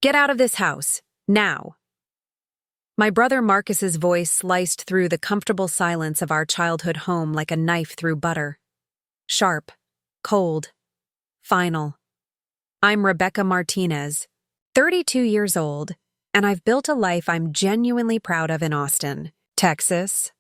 Get out of this house, now. My brother Marcus's voice sliced through the comfortable silence of our childhood home like a knife through butter. Sharp, cold, final. I'm Rebecca Martinez, 32 years old, and I've built a life I'm genuinely proud of in Austin, Texas.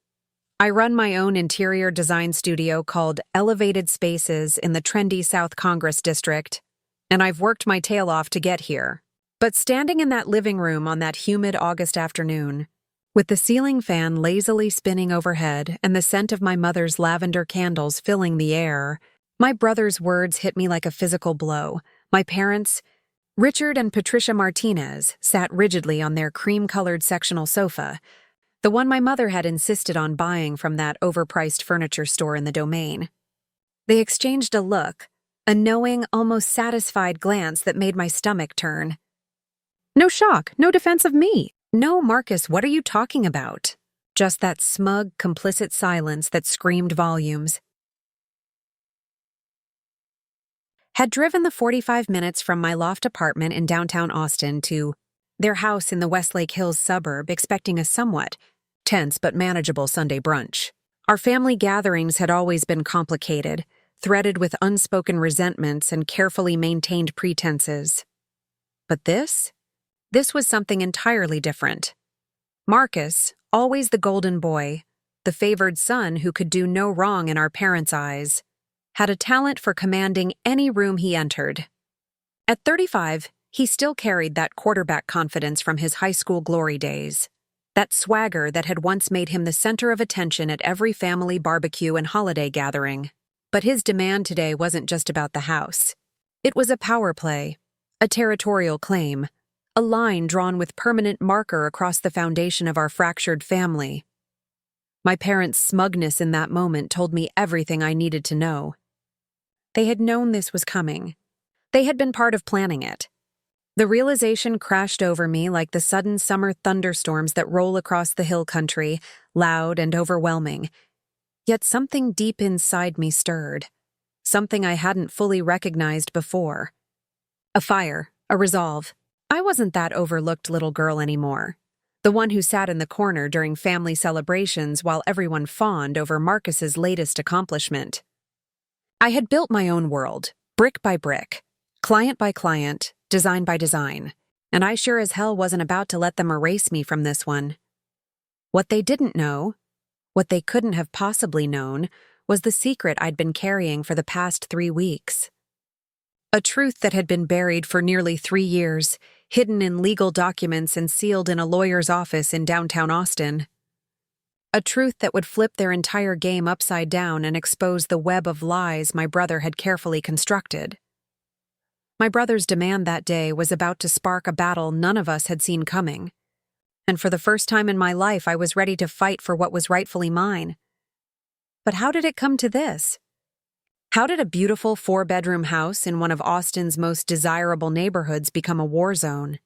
I run my own interior design studio called Elevated Spaces in the trendy South Congress District, and I've worked my tail off to get here. But standing in that living room on that humid August afternoon, with the ceiling fan lazily spinning overhead and the scent of my mother's lavender candles filling the air, my brother's words hit me like a physical blow. My parents, Richard and Patricia Martinez, sat rigidly on their cream-colored sectional sofa, the one my mother had insisted on buying from that overpriced furniture store in the Domain. They exchanged a look, a knowing, almost satisfied glance that made my stomach turn. No shock, no defense of me. No, Marcus, what are you talking about? Just that smug, complicit silence that screamed volumes. Had driven the 45 minutes from my loft apartment in downtown Austin to their house in the Westlake Hills suburb, expecting a somewhat tense but manageable Sunday brunch. Our family gatherings had always been complicated, threaded with unspoken resentments and carefully maintained pretenses. But this was something entirely different. Marcus, always the golden boy, the favored son who could do no wrong in our parents' eyes, had a talent for commanding any room he entered. At 35, he still carried that quarterback confidence from his high school glory days, that swagger that had once made him the center of attention at every family barbecue and holiday gathering. But his demand today wasn't just about the house. It was a power play, a territorial claim, a line drawn with permanent marker across the foundation of our fractured family. My parents' smugness in that moment told me everything I needed to know. They had known this was coming. They had been part of planning it. The realization crashed over me like the sudden summer thunderstorms that roll across the hill country, loud and overwhelming. Yet something deep inside me stirred, something I hadn't fully recognized before. A fire, a resolve. I wasn't that overlooked little girl anymore, the one who sat in the corner during family celebrations while everyone fawned over Marcus's latest accomplishment. I had built my own world, brick by brick, client by client, design by design, and I sure as hell wasn't about to let them erase me from this one. What they didn't know, what they couldn't have possibly known, was the secret I'd been carrying for the past 3 weeks. A truth that had been buried for nearly 3 years, hidden in legal documents and sealed in a lawyer's office in downtown Austin. A truth that would flip their entire game upside down and expose the web of lies my brother had carefully constructed. My brother's demand that day was about to spark a battle none of us had seen coming. And for the first time in my life, I was ready to fight for what was rightfully mine. But how did it come to this? How did a beautiful 4-bedroom house in one of Austin's most desirable neighborhoods become a war zone?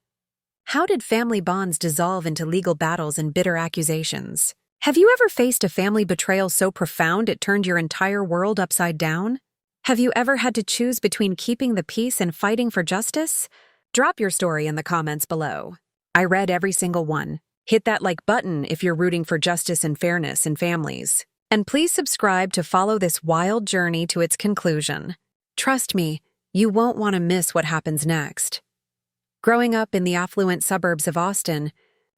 How did family bonds dissolve into legal battles and bitter accusations? Have you ever faced a family betrayal so profound it turned your entire world upside down? Have you ever had to choose between keeping the peace and fighting for justice? Drop your story in the comments below. I read every single one. Hit that like button if you're rooting for justice and fairness in families. And please subscribe to follow this wild journey to its conclusion. Trust me, you won't want to miss what happens next. Growing up in the affluent suburbs of Austin,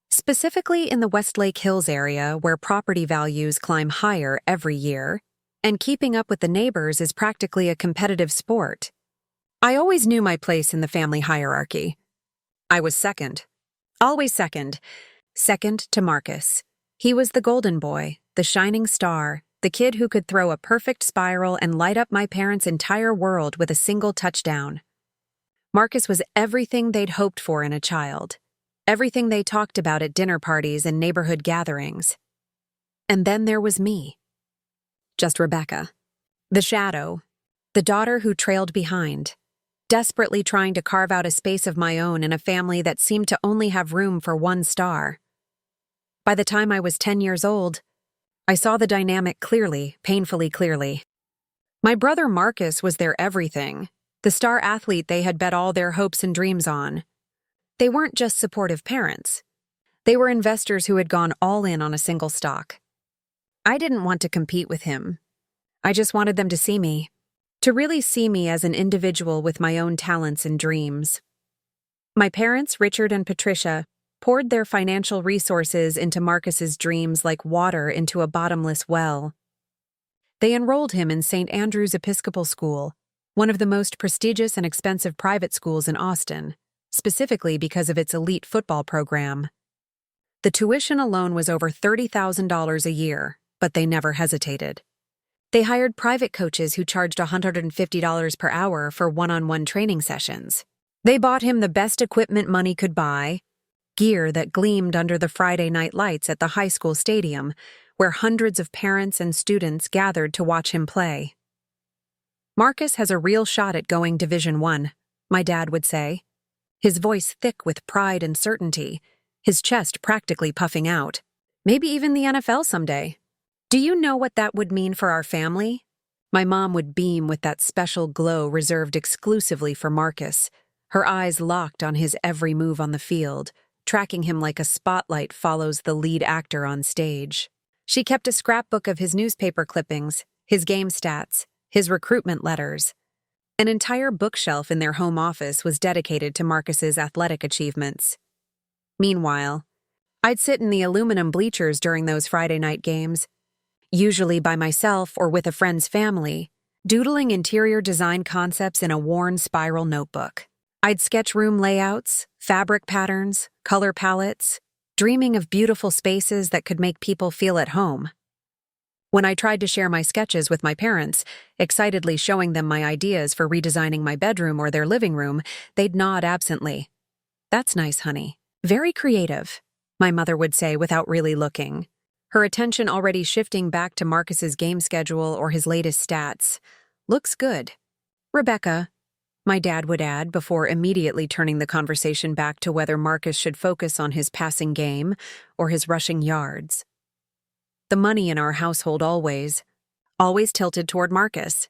specifically in the Westlake Hills area where property values climb higher every year, and keeping up with the neighbors is practically a competitive sport, I always knew my place in the family hierarchy. I was second. Always second. Second to Marcus. He was the golden boy, the shining star, the kid who could throw a perfect spiral and light up my parents' entire world with a single touchdown. Marcus was everything they'd hoped for in a child, everything they talked about at dinner parties and neighborhood gatherings. And then there was me. Just Rebecca. The shadow, the daughter who trailed behind, desperately trying to carve out a space of my own in a family that seemed to only have room for one star. By the time I was 10 years old, I saw the dynamic clearly, painfully clearly. My brother Marcus was their everything, the star athlete they had bet all their hopes and dreams on. They weren't just supportive parents. They were investors who had gone all in on a single stock. I didn't want to compete with him. I just wanted them to see me. To really see me as an individual with my own talents and dreams. My parents, Richard and Patricia, poured their financial resources into Marcus's dreams like water into a bottomless well. They enrolled him in St. Andrew's Episcopal School, one of the most prestigious and expensive private schools in Austin, specifically because of its elite football program. The tuition alone was over $30,000 a year, but they never hesitated. They hired private coaches who charged $150 per hour for one-on-one training sessions. They bought him the best equipment money could buy, gear that gleamed under the Friday night lights at the high school stadium, where hundreds of parents and students gathered to watch him play. Marcus has a real shot at going Division I, my dad would say, his voice thick with pride and certainty, his chest practically puffing out. Maybe even the NFL someday. Do you know what that would mean for our family? My mom would beam with that special glow reserved exclusively for Marcus, her eyes locked on his every move on the field, tracking him like a spotlight follows the lead actor on stage. She kept a scrapbook of his newspaper clippings, his game stats, his recruitment letters. An entire bookshelf in their home office was dedicated to Marcus's athletic achievements. Meanwhile, I'd sit in the aluminum bleachers during those Friday night games, usually by myself or with a friend's family, doodling interior design concepts in a worn spiral notebook. I'd sketch room layouts, fabric patterns, color palettes, dreaming of beautiful spaces that could make people feel at home. When I tried to share my sketches with my parents, excitedly showing them my ideas for redesigning my bedroom or their living room, they'd nod absently. "That's nice, honey. Very creative," my mother would say without really looking, her attention already shifting back to Marcus's game schedule or his latest stats. "Looks good. Rebecca," my dad would add before immediately turning the conversation back to whether Marcus should focus on his passing game or his rushing yards. The money in our household always tilted toward Marcus.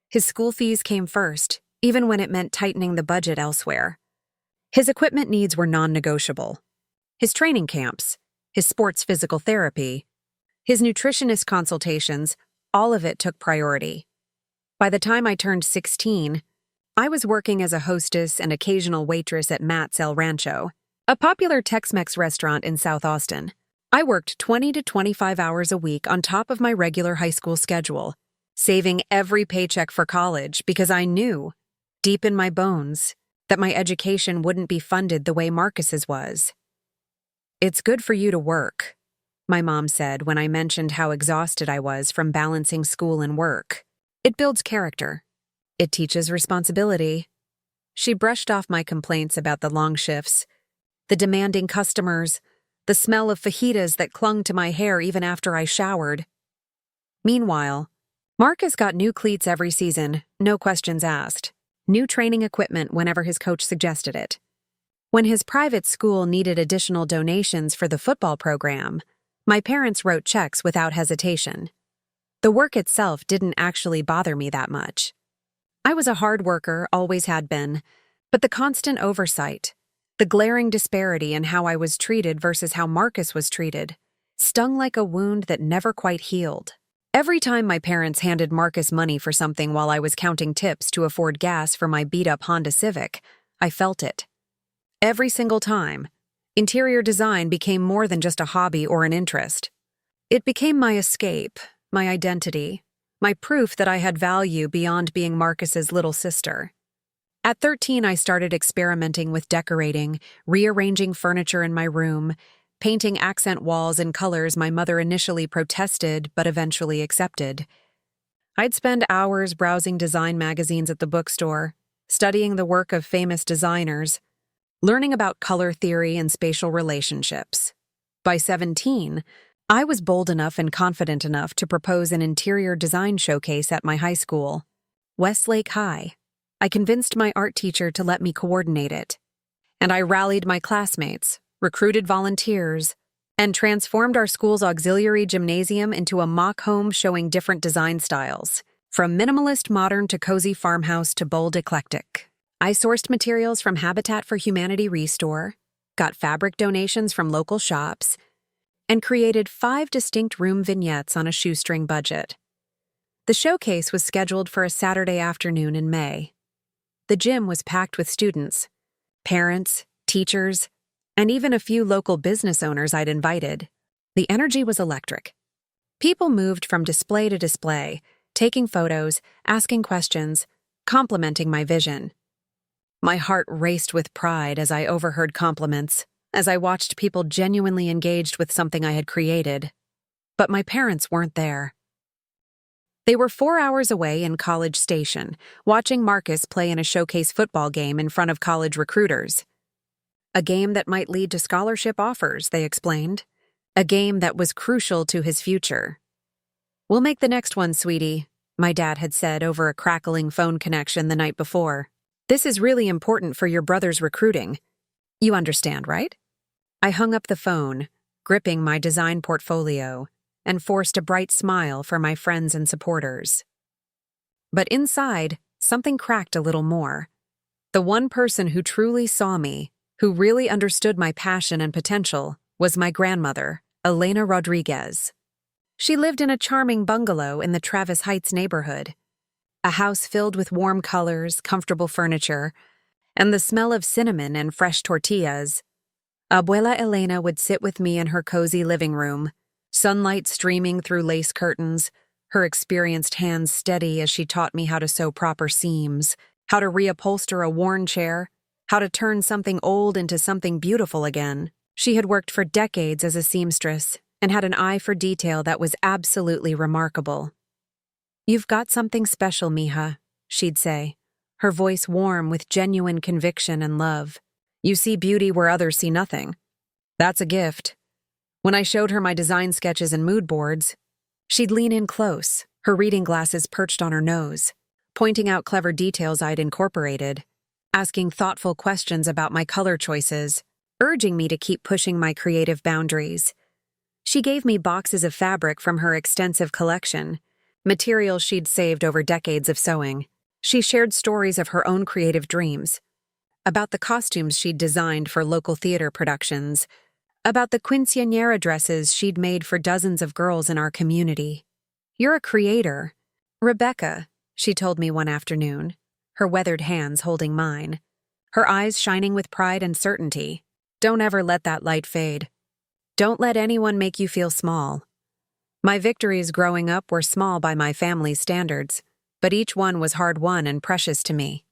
His school fees came first, even when it meant tightening the budget elsewhere. His equipment needs were non-negotiable. His training camps, his sports physical therapy, his nutritionist consultations, all of it took priority. By the time I turned 16, I was working as a hostess and occasional waitress at Matt's El Rancho, a popular Tex-Mex restaurant in South Austin. I worked 20 to 25 hours a week on top of my regular high school schedule, saving every paycheck for college because I knew, deep in my bones, that my education wouldn't be funded the way Marcus's was. "It's good for you to work," my mom said when I mentioned how exhausted I was from balancing school and work. "It builds character. It teaches responsibility." She brushed off my complaints about the long shifts, the demanding customers, the smell of fajitas that clung to my hair even after I showered. Meanwhile, Marcus got new cleats every season, no questions asked, new training equipment whenever his coach suggested it. When his private school needed additional donations for the football program, my parents wrote checks without hesitation. The work itself didn't actually bother me that much. I was a hard worker, always had been, but the constant oversight, the glaring disparity in how I was treated versus how Marcus was treated, stung like a wound that never quite healed. Every time my parents handed Marcus money for something while I was counting tips to afford gas for my beat-up Honda Civic, I felt it. Every single time, interior design became more than just a hobby or an interest. It became my escape, my identity, my proof that I had value beyond being Marcus's little sister. At 13, I started experimenting with decorating, rearranging furniture in my room, painting accent walls in colors my mother initially protested but eventually accepted. I'd spend hours browsing design magazines at the bookstore, studying the work of famous designers, learning about color theory and spatial relationships. By 17, I was bold enough and confident enough to propose an interior design showcase at my high school, Westlake High. I convinced my art teacher to let me coordinate it, and I rallied my classmates, recruited volunteers, and transformed our school's auxiliary gymnasium into a mock home showing different design styles, from minimalist modern to cozy farmhouse to bold eclectic. I sourced materials from Habitat for Humanity Restore, got fabric donations from local shops, and created 5 distinct room vignettes on a shoestring budget. The showcase was scheduled for a Saturday afternoon in May. The gym was packed with students, parents, teachers, and even a few local business owners I'd invited. The energy was electric. People moved from display to display, taking photos, asking questions, complimenting my vision. My heart raced with pride as I overheard compliments, as I watched people genuinely engaged with something I had created. But my parents weren't there. They were 4 hours away in College Station, watching Marcus play in a showcase football game in front of college recruiters. A game that might lead to scholarship offers, they explained. A game that was crucial to his future. "We'll make the next one, sweetie," my dad had said over a crackling phone connection the night before. "This is really important for your brother's recruiting. You understand, right?" I hung up the phone, gripping my design portfolio, and forced a bright smile for my friends and supporters. But inside, something cracked a little more. The one person who truly saw me, who really understood my passion and potential, was my grandmother, Elena Rodriguez. She lived in a charming bungalow in the Travis Heights neighborhood, a house filled with warm colors, comfortable furniture, and the smell of cinnamon and fresh tortillas. Abuela Elena would sit with me in her cozy living room, sunlight streaming through lace curtains, her experienced hands steady as she taught me how to sew proper seams, how to reupholster a worn chair, how to turn something old into something beautiful again. She had worked for decades as a seamstress and had an eye for detail that was absolutely remarkable. "You've got something special, mija," she'd say, her voice warm with genuine conviction and love. "You see beauty where others see nothing. That's a gift." When I showed her my design sketches and mood boards, she'd lean in close, her reading glasses perched on her nose, pointing out clever details I'd incorporated, asking thoughtful questions about my color choices, urging me to keep pushing my creative boundaries. She gave me boxes of fabric from her extensive collection, materials she'd saved over decades of sewing. She shared stories of her own creative dreams, about the costumes she'd designed for local theater productions, about the quinceañera dresses she'd made for dozens of girls in our community. "You're a creator, Rebecca," she told me one afternoon, her weathered hands holding mine, her eyes shining with pride and certainty. "Don't ever let that light fade. Don't let anyone make you feel small." My victories growing up were small by my family's standards, but each one was hard-won and precious to me.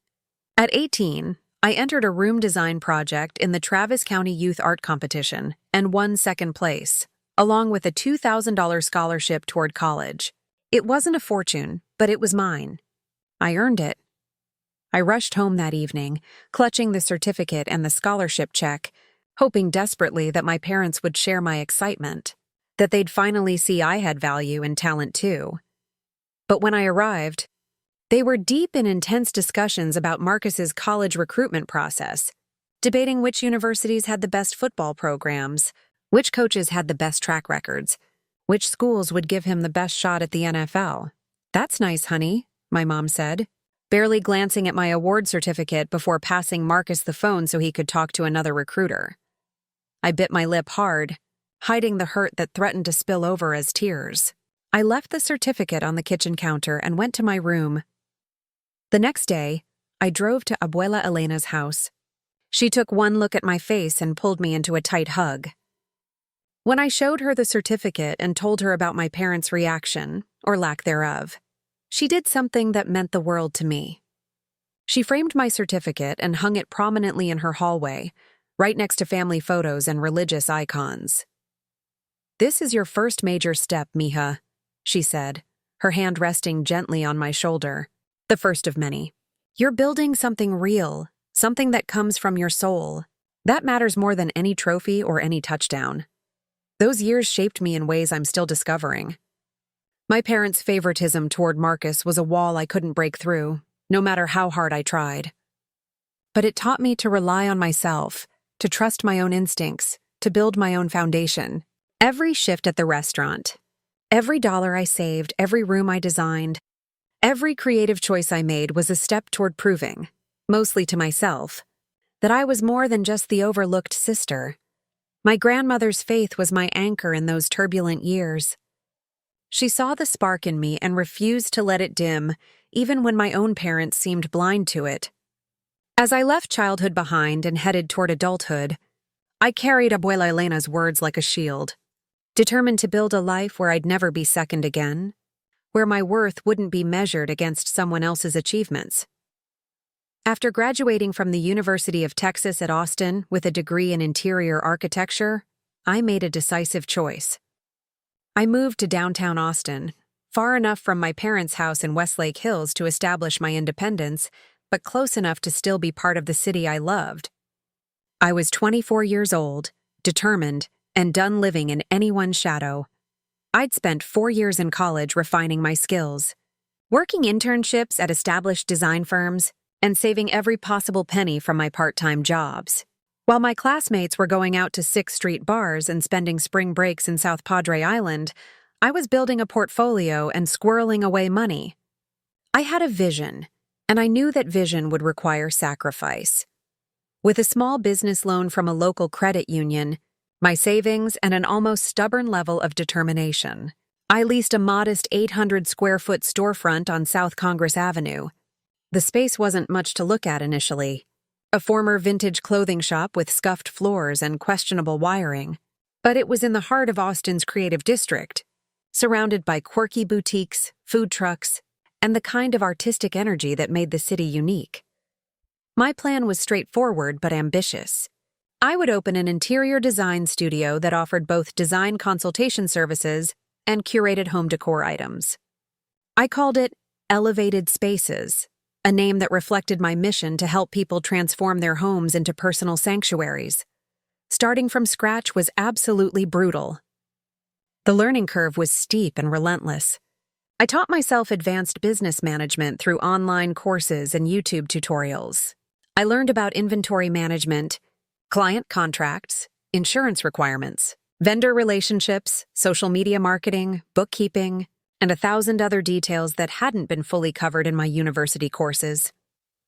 At 18, I entered a room design project in the Travis County Youth Art Competition and won second place, along with a $2,000 scholarship toward college. It wasn't a fortune, but it was mine. I earned it. I rushed home that evening, clutching the certificate and the scholarship check, hoping desperately that my parents would share my excitement, that they'd finally see I had value and talent too. But when I arrived, they were deep in intense discussions about Marcus's college recruitment process, debating which universities had the best football programs, which coaches had the best track records, which schools would give him the best shot at the NFL. "That's nice, honey," my mom said, barely glancing at my award certificate before passing Marcus the phone so he could talk to another recruiter. I bit my lip hard, hiding the hurt that threatened to spill over as tears. I left the certificate on the kitchen counter and went to my room. The next day, I drove to Abuela Elena's house. She took one look at my face and pulled me into a tight hug. When I showed her the certificate and told her about my parents' reaction, or lack thereof, she did something that meant the world to me. She framed my certificate and hung it prominently in her hallway, right next to family photos and religious icons. "This is your first major step, mija," she said, her hand resting gently on my shoulder. "The first of many. You're building something real, something that comes from your soul. That matters more than any trophy or any touchdown." Those years shaped me in ways I'm still discovering. My parents' favoritism toward Marcus was a wall I couldn't break through, no matter how hard I tried. But it taught me to rely on myself, to trust my own instincts, to build my own foundation. Every shift at the restaurant, every dollar I saved, every room I designed, every creative choice I made was a step toward proving mostly to myself, that I was more than just the overlooked sister. My grandmother's faith was my anchor in those turbulent years. She saw the spark in me and refused to let it dim, even when my own parents seemed blind to it. As I left childhood behind and headed toward adulthood, I carried Abuela Elena's words like a shield, determined to build a life where I'd never be second again, where my worth wouldn't be measured against someone else's achievements. After graduating from the University of Texas at Austin with a degree in interior architecture, I made a decisive choice. I moved to downtown Austin, far enough from my parents' house in Westlake Hills to establish my independence, but close enough to still be part of the city I loved. I was 24 years old, determined, and done living in anyone's shadow. I'd spent 4 years in college refining my skills, working internships at established design firms, and saving every possible penny from my part-time jobs. While my classmates were going out to 6th Street bars and spending spring breaks in South Padre Island, I was building a portfolio and squirreling away money. I had a vision, and I knew that vision would require sacrifice. With a small business loan from a local credit union, my savings, and an almost stubborn level of determination, I leased a modest 800-square-foot storefront on South Congress Avenue. The space wasn't much to look at initially, a former vintage clothing shop with scuffed floors and questionable wiring, but it was in the heart of Austin's creative district, surrounded by quirky boutiques, food trucks, and the kind of artistic energy that made the city unique. My plan was straightforward but ambitious. I would open an interior design studio that offered both design consultation services and curated home decor items. I called it Elevated Spaces, a name that reflected my mission to help people transform their homes into personal sanctuaries. Starting from scratch was absolutely brutal. The learning curve was steep and relentless. I taught myself advanced business management through online courses and YouTube tutorials. I learned about inventory management, client contracts, insurance requirements, vendor relationships, social media marketing, bookkeeping, and 1,000 other details that hadn't been fully covered in my university courses.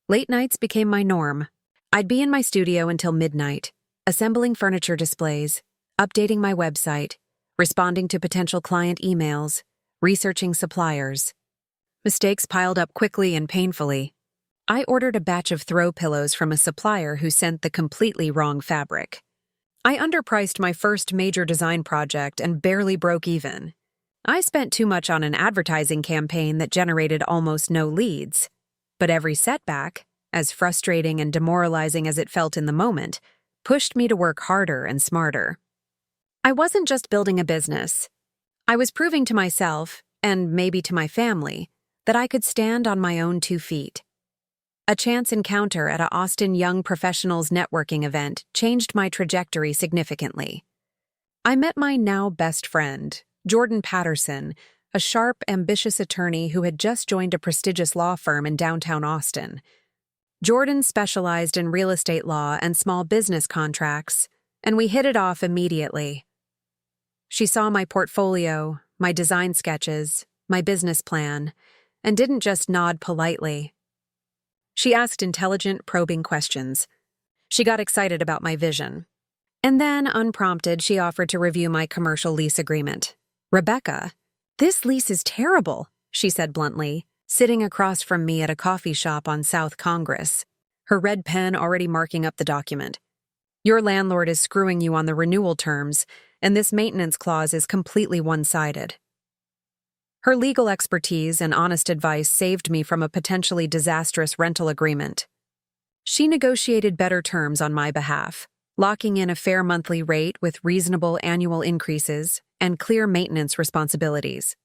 Late nights became my norm. I'd be in my studio until midnight, assembling furniture displays, updating my website, responding to potential client emails, researching suppliers. Mistakes piled up quickly and painfully. I ordered a batch of throw pillows from a supplier who sent the completely wrong fabric. I underpriced my first major design project and barely broke even. I spent too much on an advertising campaign that generated almost no leads. But every setback, as frustrating and demoralizing as it felt in the moment, pushed me to work harder and smarter. I wasn't just building a business. I was proving to myself, and maybe to my family, that I could stand on my own 2 feet. A chance encounter at a Austin Young Professionals networking event changed my trajectory significantly. I met my now best friend, Jordan Patterson, a sharp, ambitious attorney who had just joined a prestigious law firm in downtown Austin. Jordan specialized in real estate law and small business contracts, and we hit it off immediately. She saw my portfolio, my design sketches, my business plan, and didn't just nod politely. She asked intelligent, probing questions. She got excited about my vision. And then, unprompted, she offered to review my commercial lease agreement. "Rebecca, this lease is terrible," she said bluntly, sitting across from me at a coffee shop on South Congress, her red pen already marking up the document. "Your landlord is screwing you on the renewal terms, and this maintenance clause is completely one-sided." Her legal expertise and honest advice saved me from a potentially disastrous rental agreement. She negotiated better terms on my behalf, locking in a fair monthly rate with reasonable annual increases and clear maintenance responsibilities.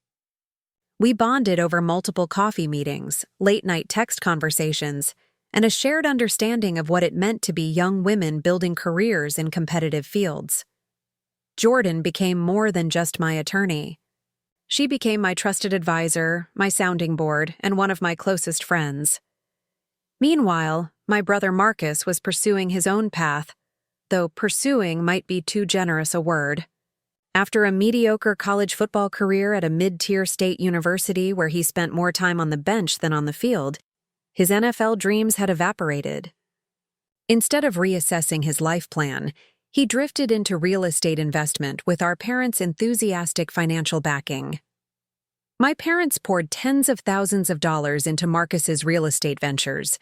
We bonded over multiple coffee meetings, late-night text conversations, and a shared understanding of what it meant to be young women building careers in competitive fields. Jordan became more than just my attorney. She became my trusted advisor, my sounding board, and one of my closest friends. Meanwhile, my brother Marcus was pursuing his own path, though pursuing might be too generous a word. After a mediocre college football career at a mid-tier state university where he spent more time on the bench than on the field, His NFL dreams had evaporated. Instead of reassessing his life plan, he drifted into real estate investment with our parents' enthusiastic financial backing. My parents poured tens of thousands of dollars into Marcus's real estate ventures.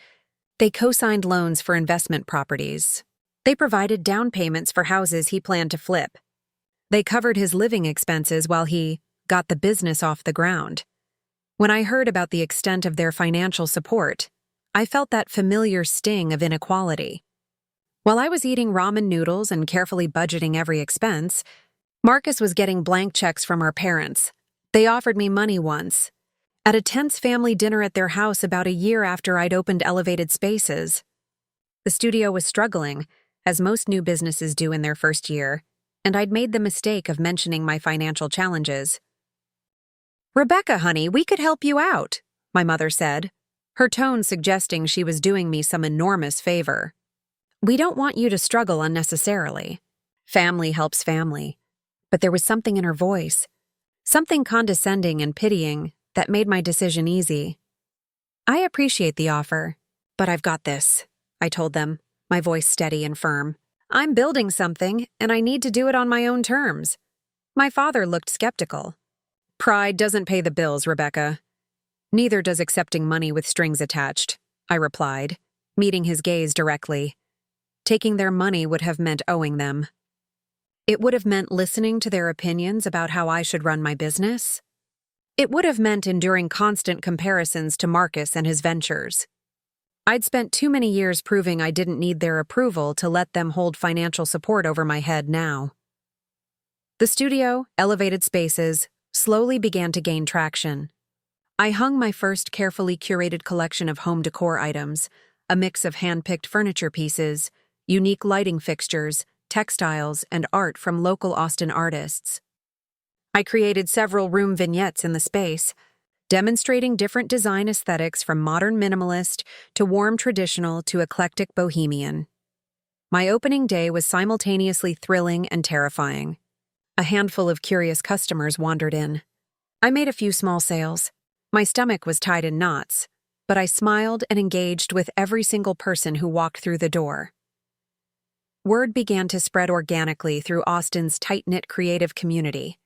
They co-signed loans for investment properties. They provided down payments for houses he planned to flip. They covered his living expenses while he got the business off the ground. When I heard about the extent of their financial support, I felt that familiar sting of inequality. While I was eating ramen noodles and carefully budgeting every expense, Marcus was getting blank checks from our parents. They offered me money once, at a tense family dinner at their house about a year after I'd opened Elevated Spaces. The studio was struggling, as most new businesses do in their first year, and I'd made the mistake of mentioning my financial challenges. "Rebecca, honey, we could help you out," my mother said, her tone suggesting she was doing me some enormous favor. "We don't want you to struggle unnecessarily. Family helps family." But there was something in her voice, something condescending and pitying, that made my decision easy. "I appreciate the offer, but I've got this," I told them, my voice steady and firm. "I'm building something, and I need to do it on my own terms." My father looked skeptical. "Pride doesn't pay the bills, Rebecca." "Neither does accepting money with strings attached," I replied, meeting his gaze directly. Taking their money would have meant owing them. It would have meant listening to their opinions about how I should run my business. It would have meant enduring constant comparisons to Marcus and his ventures. I'd spent too many years proving I didn't need their approval to let them hold financial support over my head now. The studio, Elevated Spaces, slowly began to gain traction. I hung my first carefully curated collection of home decor items, a mix of hand-picked furniture pieces, unique lighting fixtures, textiles, and art from local Austin artists. I created several room vignettes in the space, demonstrating different design aesthetics from modern minimalist to warm traditional to eclectic bohemian. My opening day was simultaneously thrilling and terrifying. A handful of curious customers wandered in. I made a few small sales. My stomach was tied in knots, but I smiled and engaged with every single person who walked through the door. Word began to spread organically through Austin's tight-knit creative community.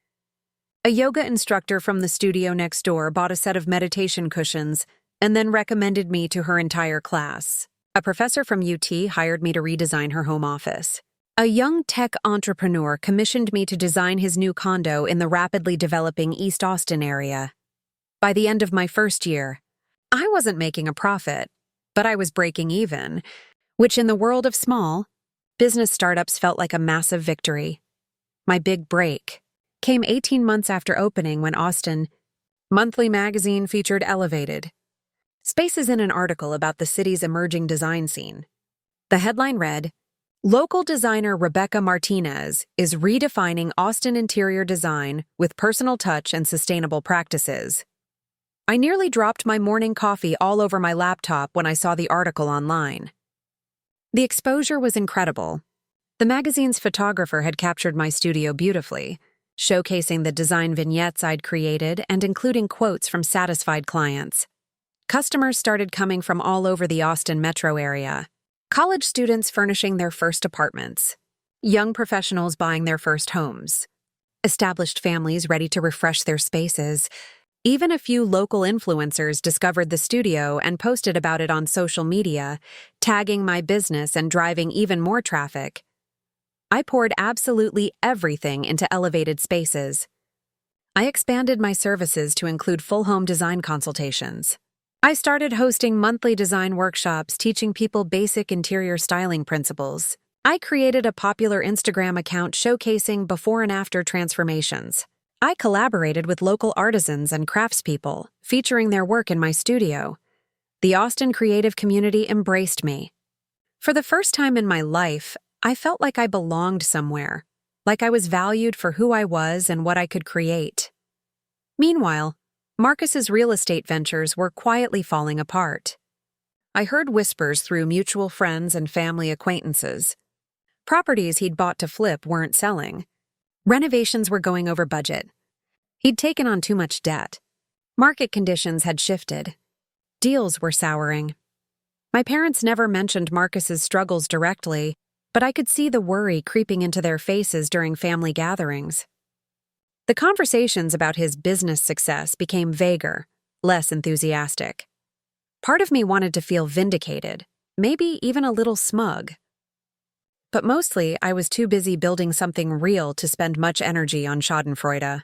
A yoga instructor from the studio next door bought a set of meditation cushions and then recommended me to her entire class. A professor from UT hired me to redesign her home office. A young tech entrepreneur commissioned me to design his new condo in the rapidly developing East Austin area. By the end of my first year, I wasn't making a profit, but I was breaking even, which in the world of small business startups felt like a massive victory. My big break came 18 months after opening when Austin Monthly Magazine featured Elevated Spaces in an article about the city's emerging design scene. The headline read, "Local designer Rebecca Martinez is redefining Austin interior design with personal touch and sustainable practices." I nearly dropped my morning coffee all over my laptop when I saw the article online. The exposure was incredible. The magazine's photographer had captured my studio beautifully, showcasing the design vignettes I'd created and including quotes from satisfied clients. Customers started coming from all over the Austin metro area. College students furnishing their first apartments, young professionals buying their first homes, established families ready to refresh their spaces. Even a few local influencers discovered the studio and posted about it on social media, tagging my business and driving even more traffic. I poured absolutely everything into Elevated Spaces. I expanded my services to include full home design consultations. I started hosting monthly design workshops teaching people basic interior styling principles. I created a popular Instagram account showcasing before and after transformations. I collaborated with local artisans and craftspeople, featuring their work in my studio. The Austin creative community embraced me. For the first time in my life, I felt like I belonged somewhere, like I was valued for who I was and what I could create. Meanwhile, Marcus's real estate ventures were quietly falling apart. I heard whispers through mutual friends and family acquaintances. Properties he'd bought to flip weren't selling. Renovations were going over budget. He'd taken on too much debt. Market conditions had shifted. Deals were souring. My parents never mentioned Marcus's struggles directly, but I could see the worry creeping into their faces during family gatherings. The conversations about his business success became vaguer, less enthusiastic. Part of me wanted to feel vindicated, maybe even a little smug. But mostly, I was too busy building something real to spend much energy on schadenfreude.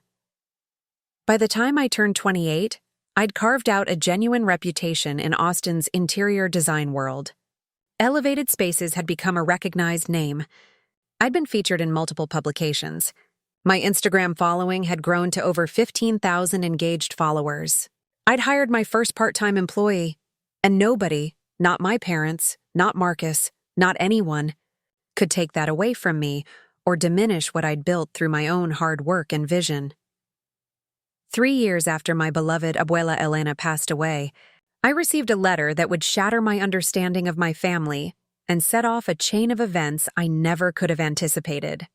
By the time I turned 28, I'd carved out a genuine reputation in Austin's interior design world. Elevated Spaces had become a recognized name. I'd been featured in multiple publications. My Instagram following had grown to over 15,000 engaged followers. I'd hired my first part-time employee, and nobody, not my parents, not Marcus, not anyone, could take that away from me or diminish what I'd built through my own hard work and vision. 3 years after my beloved Abuela Elena passed away, I received a letter that would shatter my understanding of my family and set off a chain of events I never could have anticipated.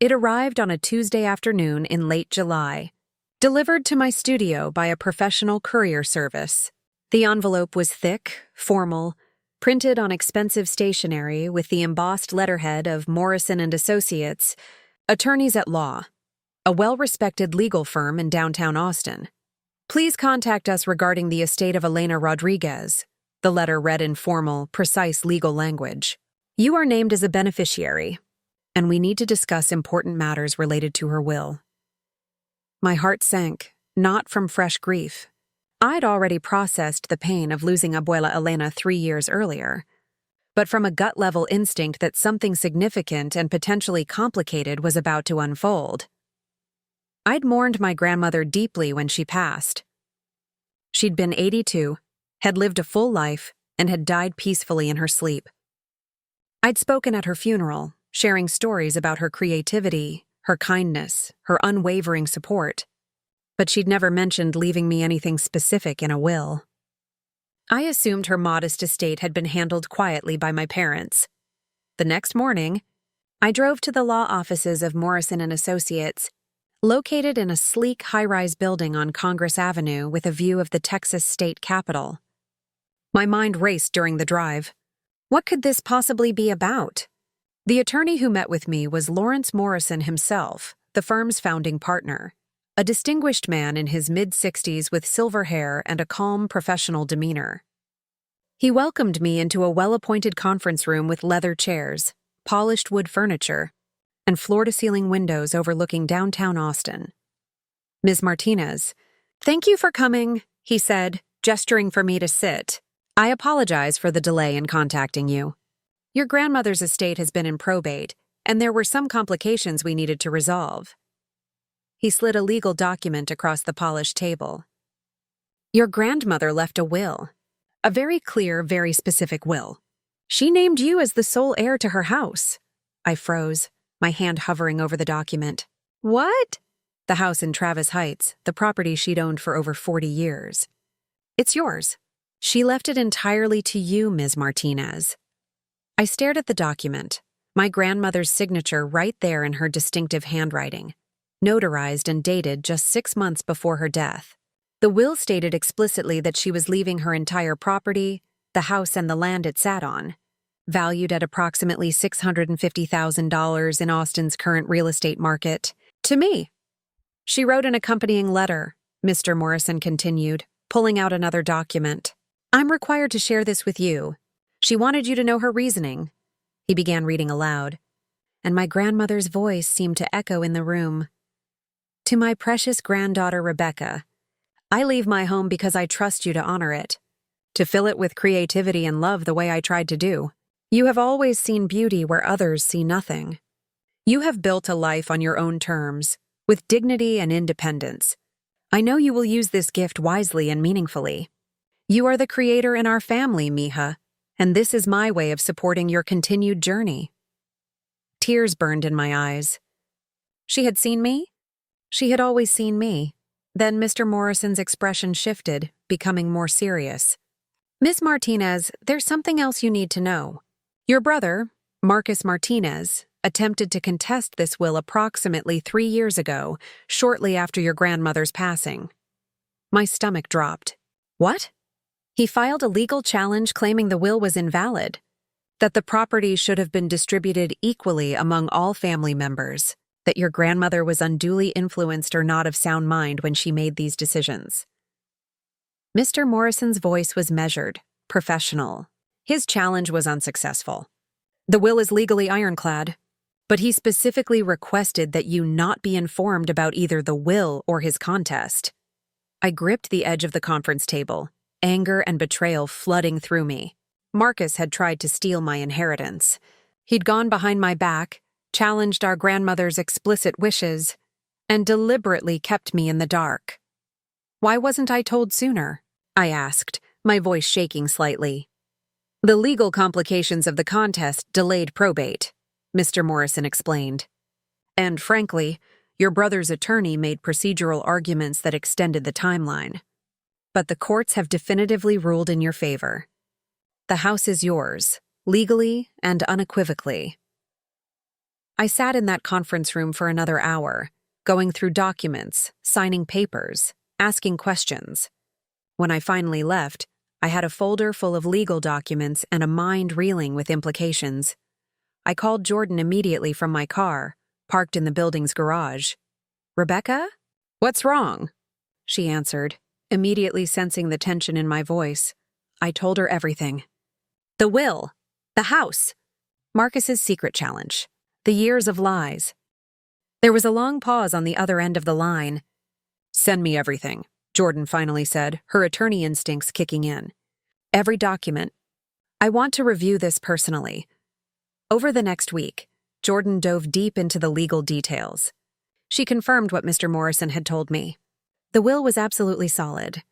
It arrived on a Tuesday afternoon in late July, delivered to my studio by a professional courier service. The envelope was thick, formal, printed on expensive stationery with the embossed letterhead of Morrison & Associates, attorneys at law, a well-respected legal firm in downtown Austin. Please contact us regarding the estate of Elena Rodriguez. The letter read in formal, precise legal language. You are named as a beneficiary, and we need to discuss important matters related to her will. My heart sank, not from fresh grief. I'd already processed the pain of losing Abuela Elena 3 years earlier, but from a gut-level instinct that something significant and potentially complicated was about to unfold. I'd mourned my grandmother deeply when she passed. She'd been 82, had lived a full life, and had died peacefully in her sleep. I'd spoken at her funeral, sharing stories about her creativity, her kindness, her unwavering support, but she'd never mentioned leaving me anything specific in a will. I assumed her modest estate had been handled quietly by my parents. The next morning, I drove to the law offices of Morrison & Associates, located in a sleek high-rise building on Congress Avenue with a view of the Texas state capitol. My mind raced during the drive. What could this possibly be about? The attorney who met with me was Lawrence Morrison himself, the firm's founding partner, a distinguished man in his mid-60s with silver hair and a calm, professional demeanor. He welcomed me into a well-appointed conference room with leather chairs, polished wood furniture, and floor-to-ceiling windows overlooking downtown Austin. Ms. Martinez, thank you for coming, he said, gesturing for me to sit. I apologize for the delay in contacting you. Your grandmother's estate has been in probate, and there were some complications we needed to resolve. He slid a legal document across the polished table. Your grandmother left a will. A very clear, very specific will. She named you as the sole heir to her house. I froze, my hand hovering over the document. What? The house in Travis Heights, the property she'd owned for over 40 years. It's yours. She left it entirely to you, Ms. Martinez. I stared at the document, my grandmother's signature right there in her distinctive handwriting, notarized and dated just 6 months before her death. The will stated explicitly that she was leaving her entire property, the house and the land it sat on, valued at approximately $650,000 in Austin's current real estate market, to me. She wrote an accompanying letter, Mr. Morrison continued, pulling out another document. I'm required to share this with you. She wanted you to know her reasoning. He began reading aloud, and my grandmother's voice seemed to echo in the room. To my precious granddaughter Rebecca, I leave my home because I trust you to honor it, to fill it with creativity and love the way I tried to do. You have always seen beauty where others see nothing. You have built a life on your own terms, with dignity and independence. I know you will use this gift wisely and meaningfully. You are the creator in our family, Mija, and this is my way of supporting your continued journey. Tears burned in my eyes. She had seen me? She had always seen me. Then Mr. Morrison's expression shifted, becoming more serious. Miss Martinez, there's something else you need to know. Your brother, Marcus Martinez, attempted to contest this will approximately 3 years ago, shortly after your grandmother's passing. My stomach dropped. What? He filed a legal challenge claiming the will was invalid, that the property should have been distributed equally among all family members, that your grandmother was unduly influenced or not of sound mind when she made these decisions. Mr. Morrison's voice was measured, professional. His challenge was unsuccessful. The will is legally ironclad, but he specifically requested that you not be informed about either the will or his contest. I gripped the edge of the conference table, anger and betrayal flooding through me. Marcus had tried to steal my inheritance. He'd gone behind my back, challenged our grandmother's explicit wishes, and deliberately kept me in the dark. Why wasn't I told sooner? I asked, my voice shaking slightly. The legal complications of the contest delayed probate, Mr. Morrison explained. And frankly, your brother's attorney made procedural arguments that extended the timeline. But the courts have definitively ruled in your favor. The house is yours, legally and unequivocally. I sat in that conference room for another hour, going through documents, signing papers, asking questions. When I finally left, I had a folder full of legal documents and a mind reeling with implications. I called Jordan immediately from my car, parked in the building's garage. "Rebecca? What's wrong?" she answered, immediately sensing the tension in my voice. I told her everything. The will, the house, Marcus's secret challenge, the years of lies. There was a long pause on the other end of the line. "Send me everything," Jordan finally said, her attorney instincts kicking in. "Every document. I want to review this personally." Over the next week, Jordan dove deep into the legal details. She confirmed what Mr. Morrison had told me. The will was absolutely solid.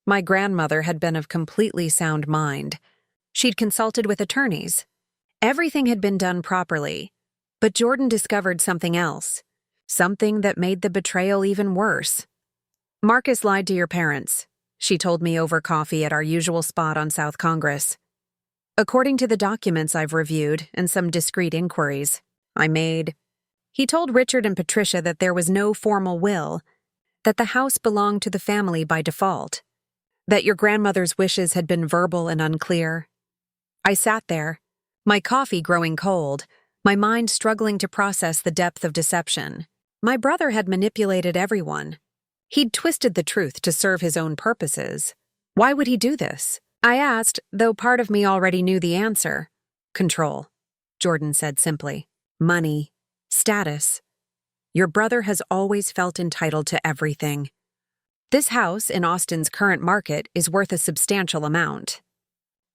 My grandmother had been of completely sound mind. She'd consulted with attorneys. Everything had been done properly, but Jordan discovered something else, something that made the betrayal even worse. "Marcus lied to your parents," she told me over coffee at our usual spot on South Congress. "According to the documents I've reviewed and some discreet inquiries I made, he told Richard and Patricia that there was no formal will, that the house belonged to the family by default, that your grandmother's wishes had been verbal and unclear." I sat there, my coffee growing cold, my mind struggling to process the depth of deception. My brother had manipulated everyone. He'd twisted the truth to serve his own purposes. Why would he do this? I asked, though part of me already knew the answer. "Control," Jordan said simply. "Money. Status. Your brother has always felt entitled to everything. This house in Austin's current market is worth a substantial amount.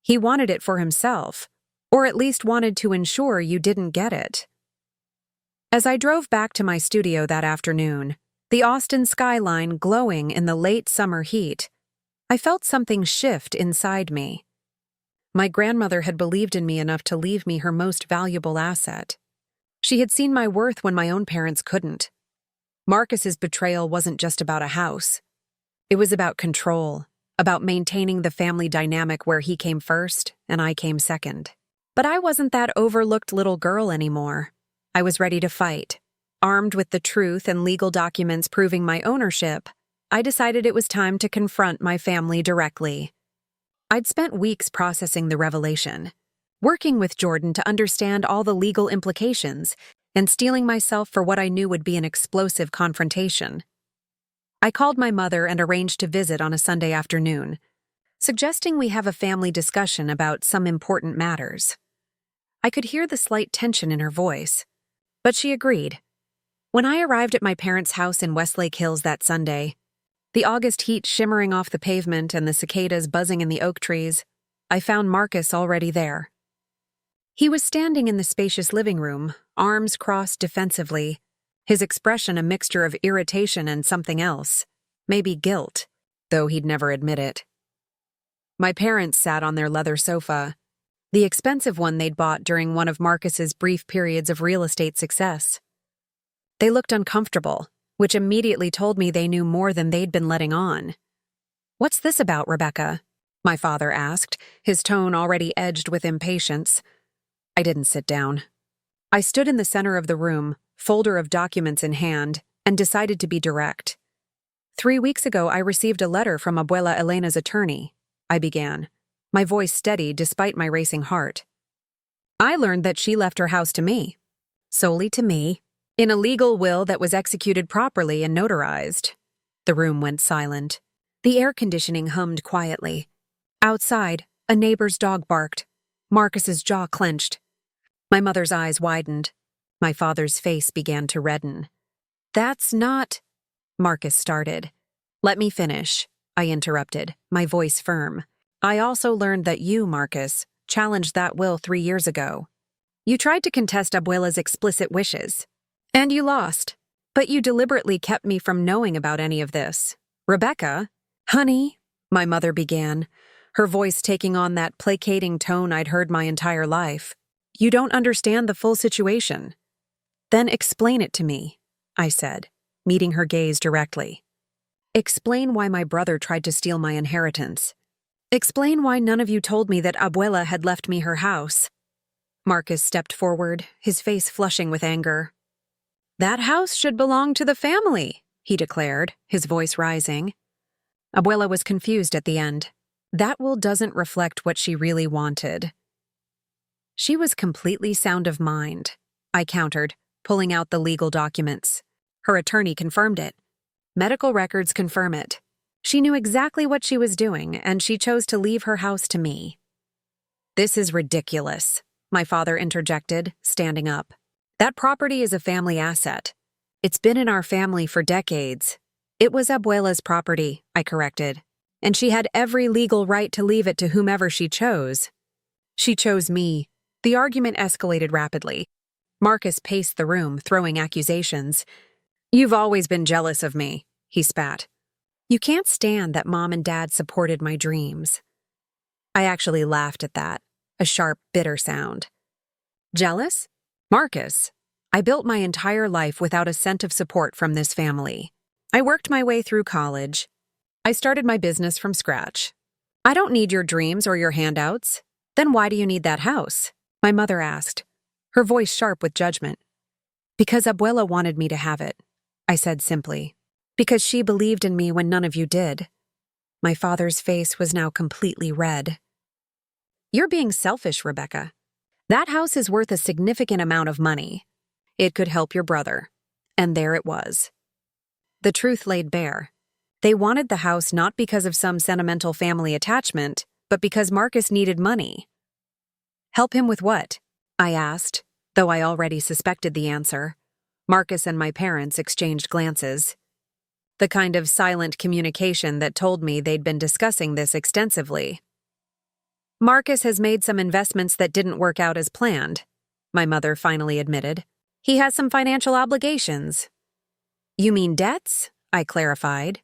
He wanted it for himself, or at least wanted to ensure you didn't get it." As I drove back to my studio that afternoon, the Austin skyline glowing in the late summer heat, I felt something shift inside me. My grandmother had believed in me enough to leave me her most valuable asset. She had seen my worth when my own parents couldn't. Marcus's betrayal wasn't just about a house. It was about control, about maintaining the family dynamic where he came first and I came second. But I wasn't that overlooked little girl anymore. I was ready to fight. Armed with the truth and legal documents proving my ownership, I decided it was time to confront my family directly. I'd spent weeks processing the revelation, working with Jordan to understand all the legal implications, and steeling myself for what I knew would be an explosive confrontation. I called my mother and arranged to visit on a Sunday afternoon, suggesting we have a family discussion about some important matters. I could hear the slight tension in her voice, but she agreed. When I arrived at my parents' house in Westlake Hills that Sunday, the August heat shimmering off the pavement and the cicadas buzzing in the oak trees, I found Marcus already there. He was standing in the spacious living room, arms crossed defensively, his expression a mixture of irritation and something else, maybe guilt, though he'd never admit it. My parents sat on their leather sofa, the expensive one they'd bought during one of Marcus's brief periods of real estate success. They looked uncomfortable, which immediately told me they knew more than they'd been letting on. "What's this about, Rebecca?" my father asked, his tone already edged with impatience. I didn't sit down. I stood in the center of the room, folder of documents in hand, and decided to be direct. 3 weeks ago, I received a letter from Abuela Elena's attorney. I began, my voice steady despite my racing heart. I learned that she left her house to me. Solely to me, in a legal will that was executed properly and notarized. The room went silent. The air conditioning hummed quietly. Outside, a neighbor's dog barked. Marcus's jaw clenched. My mother's eyes widened. My father's face began to redden. "That's not—" Marcus started. "Let me finish," I interrupted, my voice firm. "I also learned that you, Marcus, challenged that will 3 years ago. You tried to contest Abuela's explicit wishes. And you lost. But you deliberately kept me from knowing about any of this. Rebecca?" "Honey," my mother began, her voice taking on that placating tone I'd heard my entire life. "You don't understand the full situation." "Then explain it to me," I said, meeting her gaze directly. "Explain why my brother tried to steal my inheritance. Explain why none of you told me that Abuela had left me her house." Marcus stepped forward, his face flushing with anger. "That house should belong to the family," he declared, his voice rising. Abuela was confused at the end. "That will doesn't reflect what she really wanted." "She was completely sound of mind," I countered, pulling out the legal documents. Her attorney confirmed it. Medical records confirm it. She knew exactly what she was doing, and she chose to leave her house to me. "This is ridiculous," my father interjected, standing up. "That property is a family asset. It's been in our family for decades." "It was Abuela's property," I corrected, "and she had every legal right to leave it to whomever she chose." "She chose me." The argument escalated rapidly. Marcus paced the room, throwing accusations. "You've always been jealous of me," he spat. "You can't stand that Mom and Dad supported my dreams." I actually laughed at that, a sharp, bitter sound. "Jealous? Marcus, I built my entire life without a cent of support from this family. I worked my way through college. I started my business from scratch. I don't need your dreams or your handouts. Then why do you need that house?" my mother asked, her voice sharp with judgment. "Because Abuela wanted me to have it," I said simply. "Because she believed in me when none of you did." My father's face was now completely red. "You're being selfish, Rebecca. That house is worth a significant amount of money. It could help your brother." And there it was. The truth laid bare. They wanted the house not because of some sentimental family attachment, but because Marcus needed money. "Help him with what?" I asked, though I already suspected the answer. Marcus and my parents exchanged glances. The kind of silent communication that told me they'd been discussing this extensively. "Marcus has made some investments that didn't work out as planned," my mother finally admitted. "He has some financial obligations." "You mean debts?" I clarified.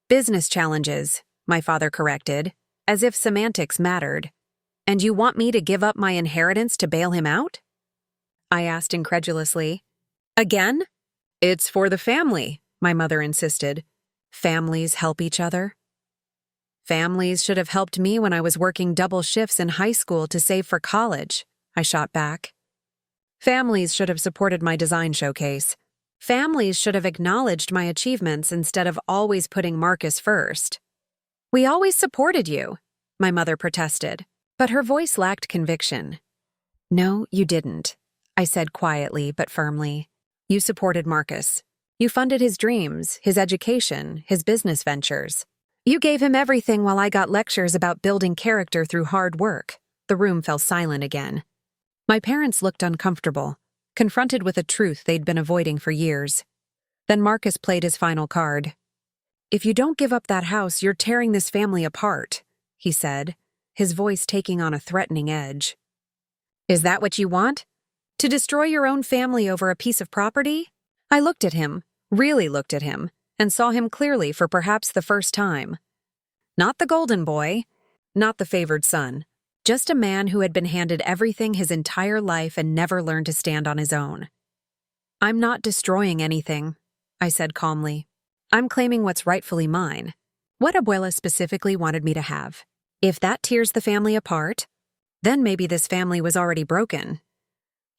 "Business challenges," my father corrected, as if semantics mattered. "And you want me to give up my inheritance to bail him out?" I asked incredulously. "Again?" "It's for the family," my mother insisted. "Families help each other." "Families should have helped me when I was working double shifts in high school to save for college," I shot back. "Families should have supported my design showcase. Families should have acknowledged my achievements instead of always putting Marcus first." "We always supported you," my mother protested, but her voice lacked conviction. "No, you didn't," I said quietly but firmly. "You supported Marcus. You funded his dreams, his education, his business ventures. You gave him everything while I got lectures about building character through hard work." The room fell silent again. My parents looked uncomfortable, confronted with a truth they'd been avoiding for years. Then Marcus played his final card. "If you don't give up that house, you're tearing this family apart," he said, his voice taking on a threatening edge. "Is that what you want? To destroy your own family over a piece of property?" I looked at him, really looked at him, and saw him clearly for perhaps the first time. Not the golden boy, not the favored son, just a man who had been handed everything his entire life and never learned to stand on his own. "I'm not destroying anything," I said calmly. "I'm claiming what's rightfully mine, what Abuela specifically wanted me to have. If that tears the family apart, then maybe this family was already broken."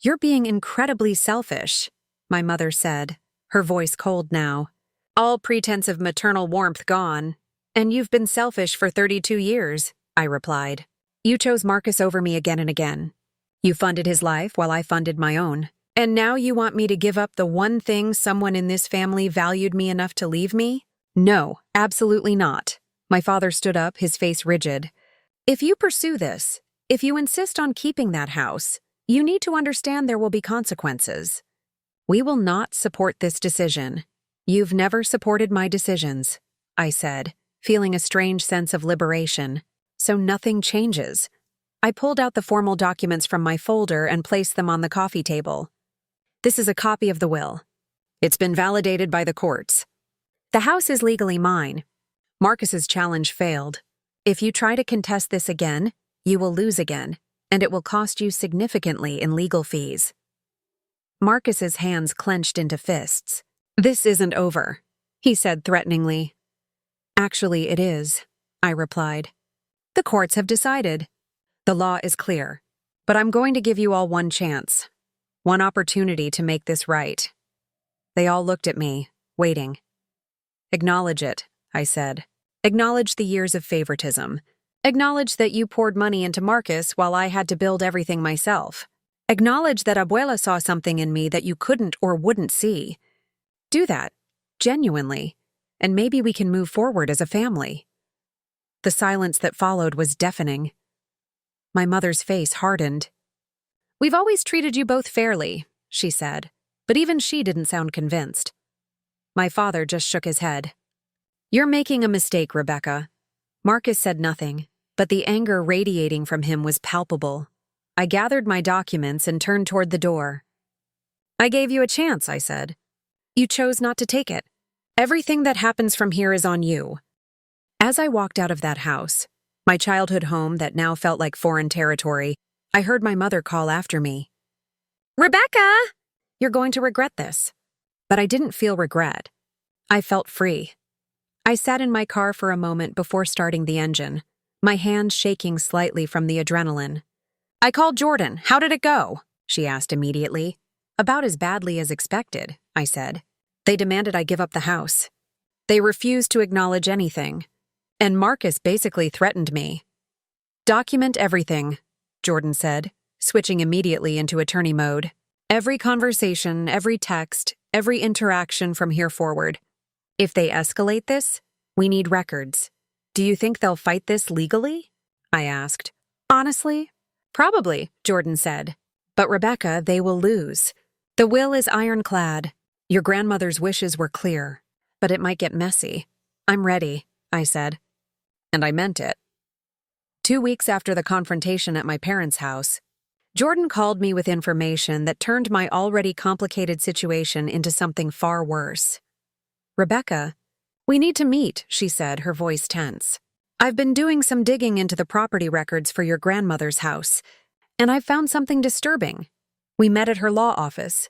"You're being incredibly selfish," my mother said, her voice cold now. "All pretense of maternal warmth gone, and you've been selfish for 32 years. I replied. You chose Marcus over me again and again. You funded his life while I funded my own. And now you want me to give up the one thing someone in this family valued me enough to leave me? No, absolutely not. My father stood up, his face rigid. If you pursue this, if you insist on keeping that house, you need to understand there will be consequences. We will not support this decision. You've never supported my decisions, I said, feeling a strange sense of liberation. So nothing changes. I pulled out the formal documents from my folder and placed them on the coffee table. This is a copy of the will. It's been validated by the courts. The house is legally mine. Marcus's challenge failed. If you try to contest this again, you will lose again, and it will cost you significantly in legal fees. Marcus's hands clenched into fists. This isn't over, he said threateningly. Actually, it is, I replied. The courts have decided. The law is clear, but I'm going to give you all one chance, one opportunity to make this right. They all looked at me, waiting. Acknowledge it, I said. Acknowledge the years of favoritism. Acknowledge that you poured money into Marcus while I had to build everything myself. Acknowledge that Abuela saw something in me that you couldn't or wouldn't see. Do that, genuinely, and maybe we can move forward as a family. The silence that followed was deafening. My mother's face hardened. We've always treated you both fairly, she said, but even she didn't sound convinced. My father just shook his head. You're making a mistake, Rebecca. Marcus said nothing, but the anger radiating from him was palpable. I gathered my documents and turned toward the door. I gave you a chance, I said. You chose not to take it. Everything that happens from here is on you. As I walked out of that house, my childhood home that now felt like foreign territory, I heard my mother call after me. Rebecca! You're going to regret this. But I didn't feel regret. I felt free. I sat in my car for a moment before starting the engine, my hand shaking slightly from the adrenaline. I called Jordan. How did it go? She asked immediately. About as badly as expected, I said. They demanded I give up the house. They refused to acknowledge anything. And Marcus basically threatened me. Document everything, Jordan said, switching immediately into attorney mode. Every conversation, every text, every interaction from here forward. If they escalate this, we need records. Do you think they'll fight this legally? I asked. Honestly? Probably, Jordan said. But Rebecca, they will lose. The will is ironclad. Your grandmother's wishes were clear, but it might get messy. I'm ready, I said. And I meant it. 2 weeks after the confrontation at my parents' house, Jordan called me with information that turned my already complicated situation into something far worse. Rebecca, we need to meet, she said, her voice tense. I've been doing some digging into the property records for your grandmother's house, and I've found something disturbing. We met at her law office.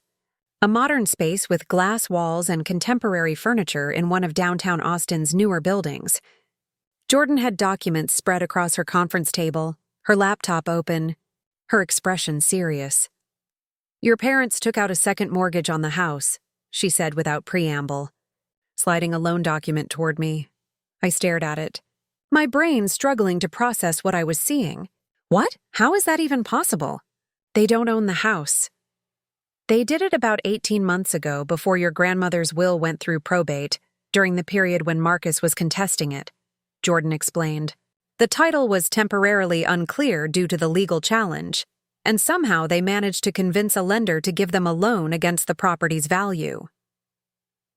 A modern space with glass walls and contemporary furniture in one of downtown Austin's newer buildings. Jordan had documents spread across her conference table, her laptop open, her expression serious. Your parents took out a second mortgage on the house, she said without preamble, sliding a loan document toward me. I stared at it, my brain struggling to process what I was seeing. What? How is that even possible? They don't own the house. They did it about 18 months ago before your grandmother's will went through probate, during the period when Marcus was contesting it, Jordan explained. The title was temporarily unclear due to the legal challenge, and somehow they managed to convince a lender to give them a loan against the property's value.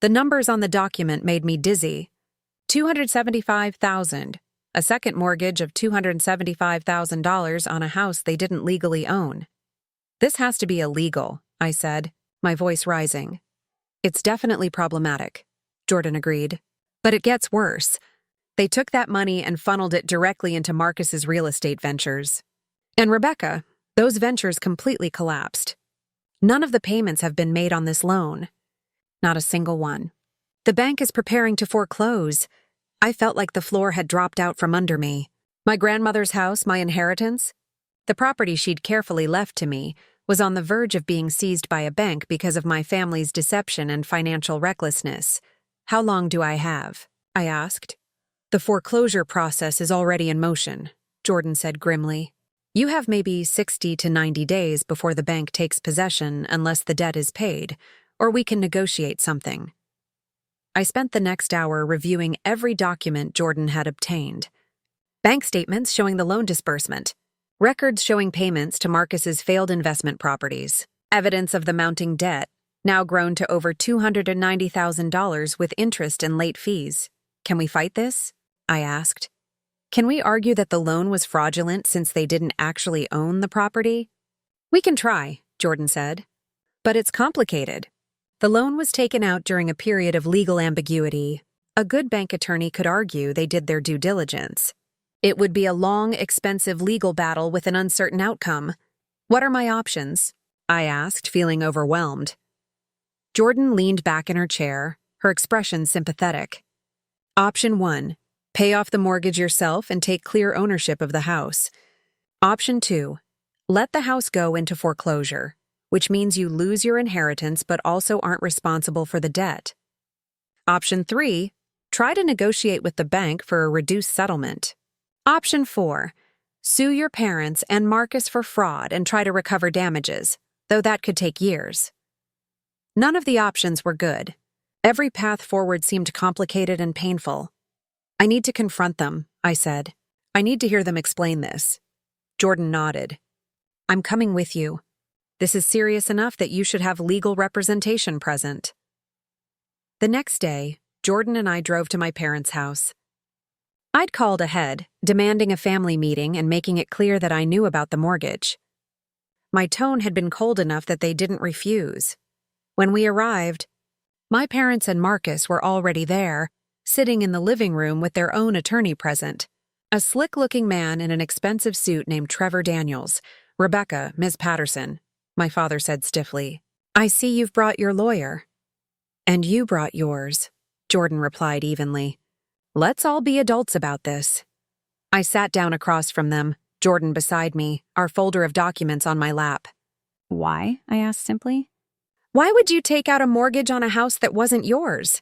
The numbers on the document made me dizzy. $275,000, a second mortgage of $275,000 on a house they didn't legally own. This has to be illegal, I said, my voice rising. It's definitely problematic, Jordan agreed. But it gets worse. They took that money and funneled it directly into Marcus's real estate ventures. And Rebecca, those ventures completely collapsed. None of the payments have been made on this loan. Not a single one. The bank is preparing to foreclose. I felt like the floor had dropped out from under me. My grandmother's house, my inheritance, the property she'd carefully left to me, was on the verge of being seized by a bank because of my family's deception and financial recklessness. How long do I have? I asked. The foreclosure process is already in motion, Jordan said grimly. You have maybe 60 to 90 days before the bank takes possession unless the debt is paid, or we can negotiate something. I spent the next hour reviewing every document Jordan had obtained. Bank statements showing the loan disbursement, records showing payments to Marcus's failed investment properties, evidence of the mounting debt, now grown to over $290,000 with interest and late fees. Can we fight this? I asked. Can we argue that the loan was fraudulent since they didn't actually own the property? We can try, Jordan said. But it's complicated. The loan was taken out during a period of legal ambiguity. A good bank attorney could argue they did their due diligence. It would be a long, expensive legal battle with an uncertain outcome. What are my options? I asked, feeling overwhelmed. Jordan leaned back in her chair, her expression sympathetic. Option 1. Pay off the mortgage yourself and take clear ownership of the house. Option 2. Let the house go into foreclosure, which means you lose your inheritance but also aren't responsible for the debt. Option 3. Try to negotiate with the bank for a reduced settlement. Option 4. Sue your parents and Marcus for fraud and try to recover damages, though that could take years. None of the options were good. Every path forward seemed complicated and painful. I need to confront them, I said. I need to hear them explain this. Jordan nodded. I'm coming with you. This is serious enough that you should have legal representation present. The next day, Jordan and I drove to my parents' house. I'd called ahead, demanding a family meeting and making it clear that I knew about the mortgage. My tone had been cold enough that they didn't refuse. When we arrived, my parents and Marcus were already there, sitting in the living room with their own attorney present, a slick-looking man in an expensive suit named Trevor Daniels. Rebecca, Ms. Patterson, my father said stiffly. I see you've brought your lawyer. And you brought yours, Jordan replied evenly. Let's all be adults about this. I sat down across from them, Jordan beside me, our folder of documents on my lap. Why? I asked simply. Why would you take out a mortgage on a house that wasn't yours?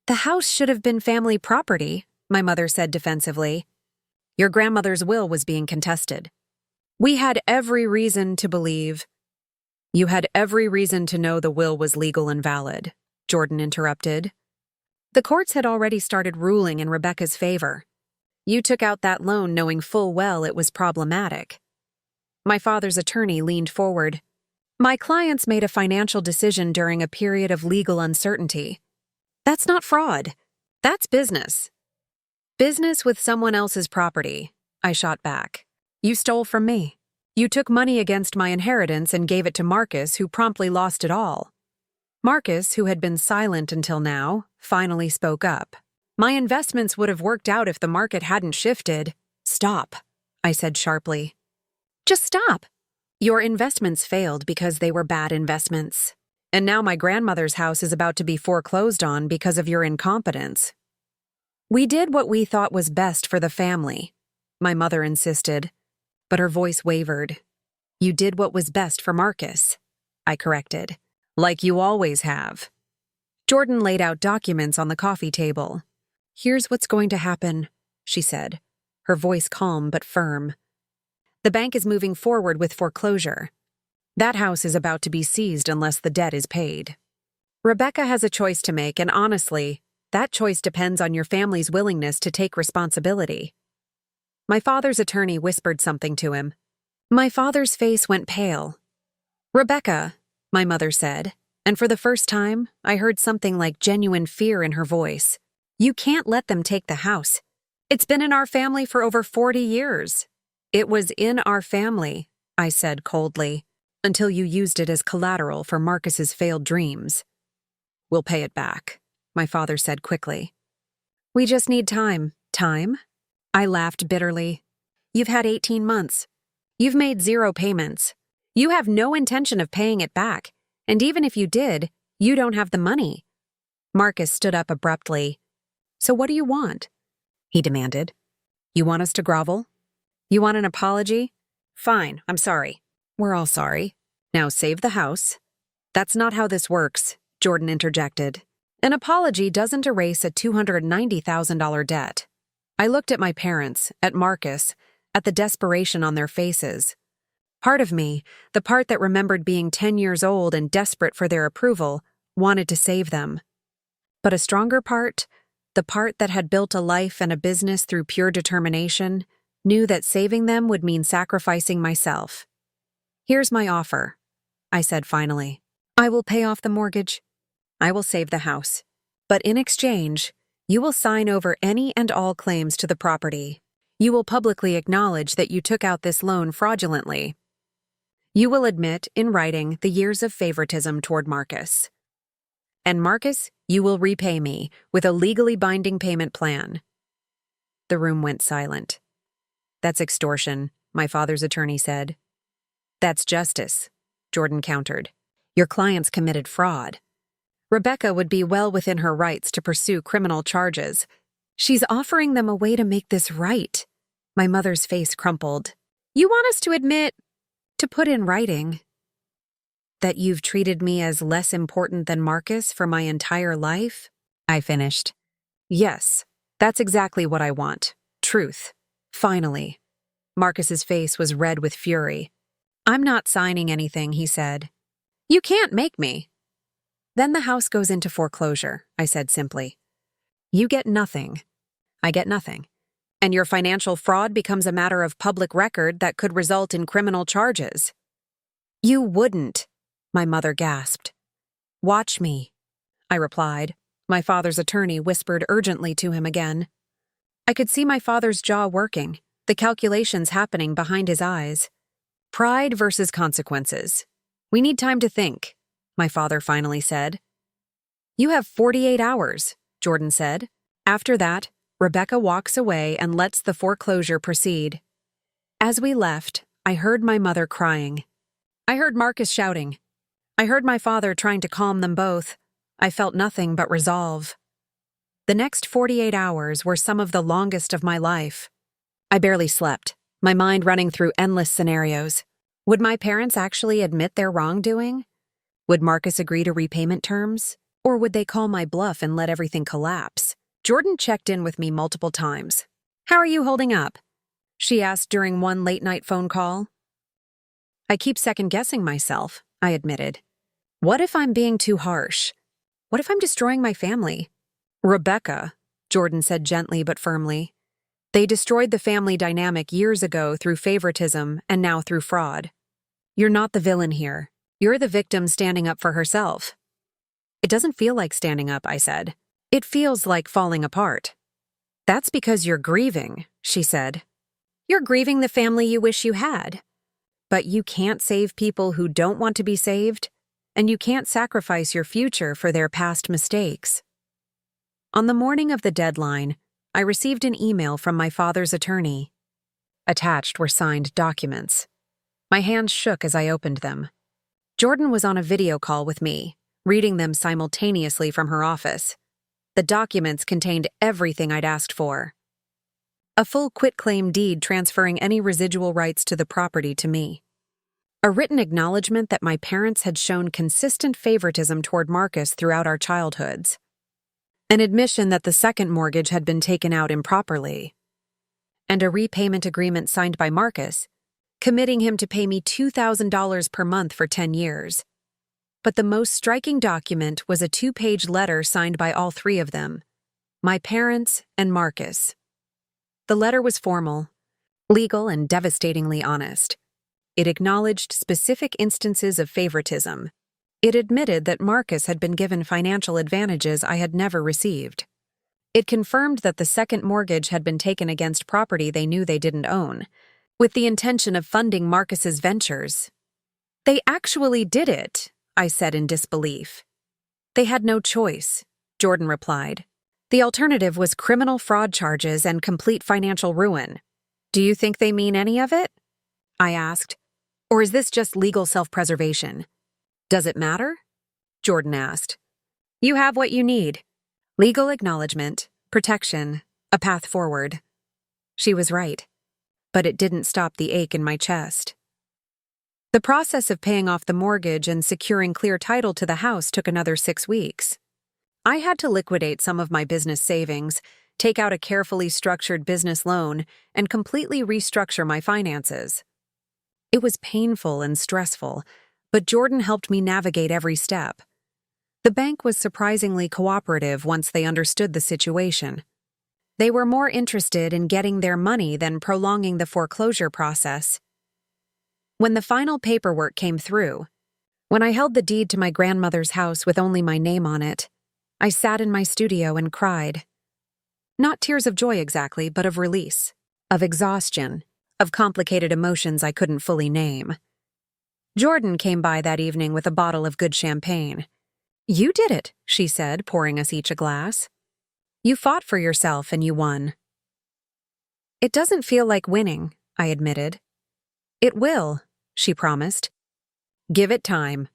The house should have been family property, my mother said defensively. Your grandmother's will was being contested. We had every reason to believe. You had every reason to know the will was legal and valid, Jordan interrupted. The courts had already started ruling in Rebecca's favor. You took out that loan knowing full well it was problematic. My father's attorney leaned forward. My clients made a financial decision during a period of legal uncertainty. That's not fraud. That's business. Business with someone else's property, I shot back. You stole from me. You took money against my inheritance and gave it to Marcus, who promptly lost it all. Marcus, who had been silent until now, finally spoke up. My investments would have worked out if the market hadn't shifted. Stop, I said sharply. Just stop. Your investments failed because they were bad investments. And now my grandmother's house is about to be foreclosed on because of your incompetence. We did what we thought was best for the family, my mother insisted, but her voice wavered. You did what was best for Marcus, I corrected. Like you always have. Jordan laid out documents on the coffee table. Here's what's going to happen, she said, her voice calm but firm. The bank is moving forward with foreclosure. That house is about to be seized unless the debt is paid. Rebecca has a choice to make, and honestly, that choice depends on your family's willingness to take responsibility. My father's attorney whispered something to him. My father's face went pale. Rebecca, my mother said, and for the first time, I heard something like genuine fear in her voice. You can't let them take the house. It's been in our family for over 40 years. It was in our family, I said coldly, until you used it as collateral for Marcus's failed dreams. We'll pay it back, my father said quickly. We just need time. Time? I laughed bitterly. You've had 18 months. You've made 0 payments. You have no intention of paying it back, and even if you did, you don't have the money. Marcus stood up abruptly. So what do you want? He demanded. You want us to grovel? You want an apology? Fine, I'm sorry. We're all sorry. Now save the house. That's not how this works, Jordan interjected. An apology doesn't erase a $290,000 debt. I looked at my parents, at Marcus, at the desperation on their faces. Part of me, the part that remembered being 10 years old and desperate for their approval, wanted to save them. But a stronger part, the part that had built a life and a business through pure determination, knew that saving them would mean sacrificing myself. "Here's my offer," I said finally. "I will pay off the mortgage. I will save the house. But in exchange, you will sign over any and all claims to the property. You will publicly acknowledge that you took out this loan fraudulently. You will admit, in writing, the years of favoritism toward Marcus. And Marcus, you will repay me with a legally binding payment plan." The room went silent. "That's extortion," my father's attorney said. "That's justice," Jordan countered. "Your client's committed fraud. Rebecca would be well within her rights to pursue criminal charges. She's offering them a way to make this right." My mother's face crumpled. "You want us to admit, to put in writing, that you've treated me as less important than Marcus for my entire life?" I finished. "Yes, that's exactly what I want. Truth. Finally." Marcus's face was red with fury. "I'm not signing anything," he said. "You can't make me." "Then the house goes into foreclosure," I said simply. "You get nothing. I get nothing. And your financial fraud becomes a matter of public record that could result in criminal charges." "You wouldn't," my mother gasped. "Watch me," I replied. My father's attorney whispered urgently to him again. I could see my father's jaw working, the calculations happening behind his eyes. "Pride versus consequences. We need time to think," my father finally said. "You have 48 hours, Jordan said. "After that, Rebecca walks away and lets the foreclosure proceed." As we left, I heard my mother crying. I heard Marcus shouting. I heard my father trying to calm them both. I felt nothing but resolve. The next 48 hours were some of the longest of my life. I barely slept, my mind running through endless scenarios. Would my parents actually admit their wrongdoing? Would Marcus agree to repayment terms? Or would they call my bluff and let everything collapse? Jordan checked in with me multiple times. "How are you holding up?" she asked during one late-night phone call. "I keep second-guessing myself," I admitted. "What if I'm being too harsh? What if I'm destroying my family?" "Rebecca," Jordan said gently but firmly. "They destroyed the family dynamic years ago through favoritism and now through fraud. You're not the villain here. You're the victim standing up for herself." "It doesn't feel like standing up," I said. "It feels like falling apart." "That's because you're grieving," she said. "You're grieving the family you wish you had. But you can't save people who don't want to be saved, and you can't sacrifice your future for their past mistakes." On the morning of the deadline, I received an email from my father's attorney. Attached were signed documents. My hands shook as I opened them. Jordan was on a video call with me, reading them simultaneously from her office. The documents contained everything I'd asked for. A full quitclaim deed transferring any residual rights to the property to me. A written acknowledgement that my parents had shown consistent favoritism toward Marcus throughout our childhoods. An admission that the second mortgage had been taken out improperly. And a repayment agreement signed by Marcus, committing him to pay me $2,000 per month for 10 years. But the most striking document was a 2-page letter signed by all three of them, my parents and Marcus. The letter was formal, legal, and devastatingly honest. It acknowledged specific instances of favoritism. It admitted that Marcus had been given financial advantages I had never received. It confirmed that the second mortgage had been taken against property they knew they didn't own, with the intention of funding Marcus's ventures. "They actually did it," I said in disbelief. "They had no choice," Jordan replied. "The alternative was criminal fraud charges and complete financial ruin. Do you think they mean any of it?" I asked. "Or is this just legal self-preservation?" "Does it matter?" Jordan asked. "You have what you need. Legal acknowledgement, protection, a path forward." She was right. But it didn't stop the ache in my chest. The process of paying off the mortgage and securing clear title to the house took another 6 weeks. I had to liquidate some of my business savings, take out a carefully structured business loan, and completely restructure my finances. It was painful and stressful, but Jordan helped me navigate every step. The bank was surprisingly cooperative once they understood the situation. They were more interested in getting their money than prolonging the foreclosure process. When the final paperwork came through, when I held the deed to my grandmother's house with only my name on it, I sat in my studio and cried. Not tears of joy exactly, but of release, of exhaustion, of complicated emotions I couldn't fully name. Jordan came by that evening with a bottle of good champagne. "You did it," she said, pouring us each a glass. "You fought for yourself and you won." "It doesn't feel like winning," I admitted. "It will," she promised. "Give it time."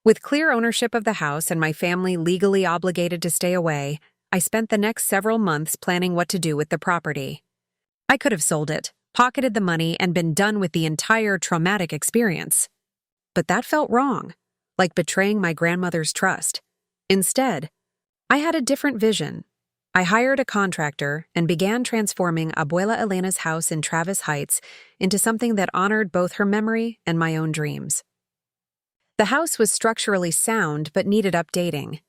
With clear ownership of the house and my family legally obligated to stay away, I spent the next several months planning what to do with the property. I could have sold it, pocketed the money, and been done with the entire traumatic experience. But that felt wrong, like betraying my grandmother's trust. Instead, I had a different vision. I hired a contractor and began transforming Abuela Elena's house in Travis Heights into something that honored both her memory and my own dreams. The house was structurally sound but needed updating.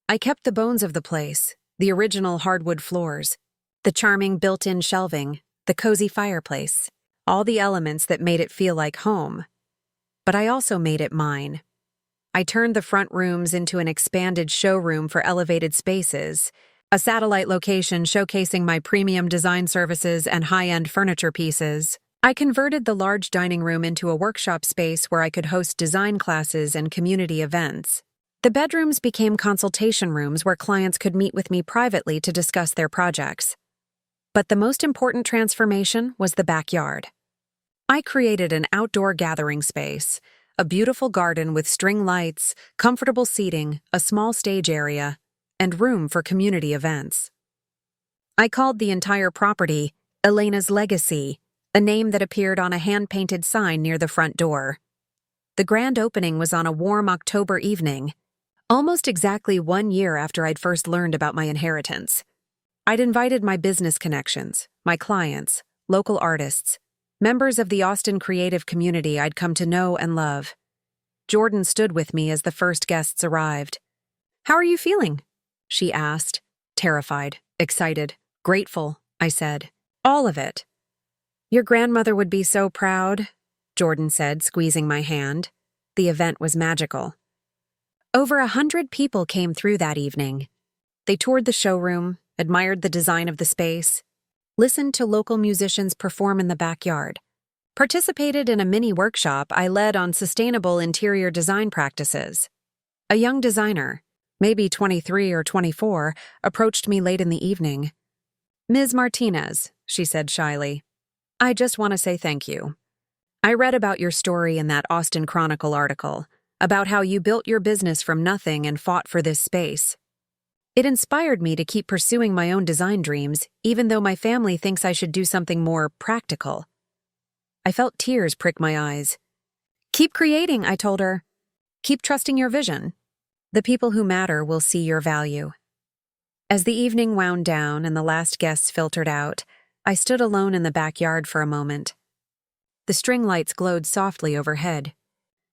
I kept the bones of the place, the original hardwood floors, the charming built-in shelving, the cozy fireplace, all the elements that made it feel like home. But I also made it mine. I turned the front rooms into an expanded showroom for elevated spaces, a satellite location showcasing my premium design services and high-end furniture pieces. I converted the large dining room into a workshop space where I could host design classes and community events. The bedrooms became consultation rooms where clients could meet with me privately to discuss their projects. But the most important transformation was the backyard. I created an outdoor gathering space, a beautiful garden with string lights, comfortable seating, a small stage area, and room for community events. I called the entire property Elena's Legacy, a name that appeared on a hand-painted sign near the front door. The grand opening was on a warm October evening, almost exactly 1 year after I'd first learned about my inheritance. I'd invited my business connections, my clients, local artists, members of the Austin creative community I'd come to know and love. Jordan stood with me as the first guests arrived. "How are you feeling?" she asked, terrified, excited, grateful, I said. "All of it." "Your grandmother would be so proud," Jordan said, squeezing my hand. The event was magical. Over 100 people came through that evening. They toured the showroom, admired the design of the space, listened to local musicians perform in the backyard, participated in a mini workshop I led on sustainable interior design practices. A young designer, maybe 23 or 24, approached me late in the evening. "Ms. Martinez," she said shyly, "I just want to say thank you. I read about your story in that Austin Chronicle article, about how you built your business from nothing and fought for this space. It inspired me to keep pursuing my own design dreams, even though my family thinks I should do something more practical." I felt tears prick my eyes. "Keep creating," I told her. "Keep trusting your vision. The people who matter will see your value." As the evening wound down and the last guests filtered out, I stood alone in the backyard for a moment. The string lights glowed softly overhead.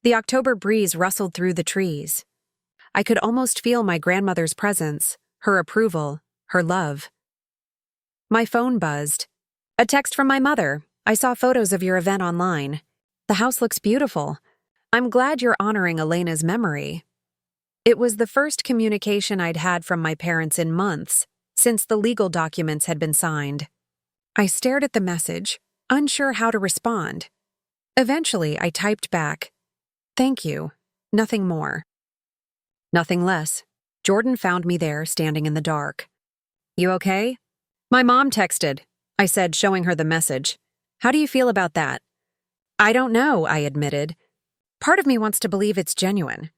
The October breeze rustled through the trees. I could almost feel my grandmother's presence, her approval, her love. My phone buzzed. "A text from my mother. I saw photos of your event online. The house looks beautiful. I'm glad you're honoring Elena's memory." It was the first communication I'd had from my parents in months, since the legal documents had been signed. I stared at the message, unsure how to respond. Eventually, I typed back, "Thank you. Nothing more." Nothing less. Jordan found me there, standing in the dark. "You okay?" "My mom texted," I said, showing her the message. "How do you feel about that?" "I don't know," I admitted. "Part of me wants to believe it's genuine.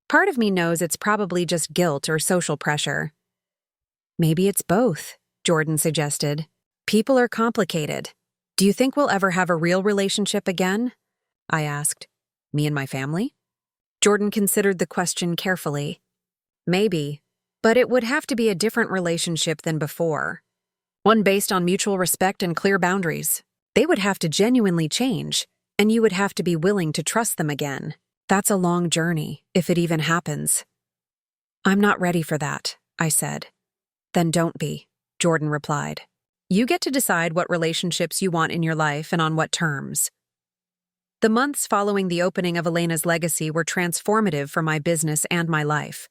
Part of me knows it's probably just guilt or social pressure." "Maybe it's both," Jordan suggested. "People are complicated. Do you think we'll ever have a real relationship again?" I asked. "Me and my family?" Jordan considered the question carefully. "Maybe, but it would have to be a different relationship than before. One based on mutual respect and clear boundaries. They would have to genuinely change, and you would have to be willing to trust them again. That's a long journey, if it even happens. I'm not ready for that, I said. Then don't be, Jordan replied. You get to decide what relationships you want in your life and on what terms. The months following the opening of Elena's Legacy were transformative for my business and my life.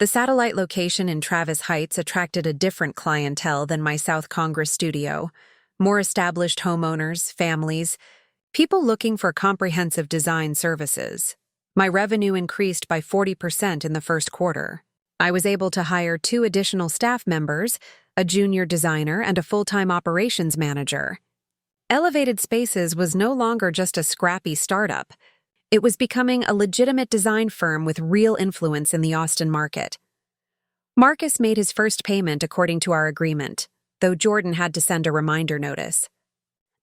The satellite location in Travis Heights attracted a different clientele than my South Congress studio, more established homeowners, families, people looking for comprehensive design services. My revenue increased by 40% in the first quarter. I was able to hire 2 additional staff members, a junior designer and a full-time operations manager. Elevated Spaces was no longer just a scrappy startup. It was becoming a legitimate design firm with real influence in the Austin market. Marcus made his first payment according to our agreement, though Jordan had to send a reminder notice.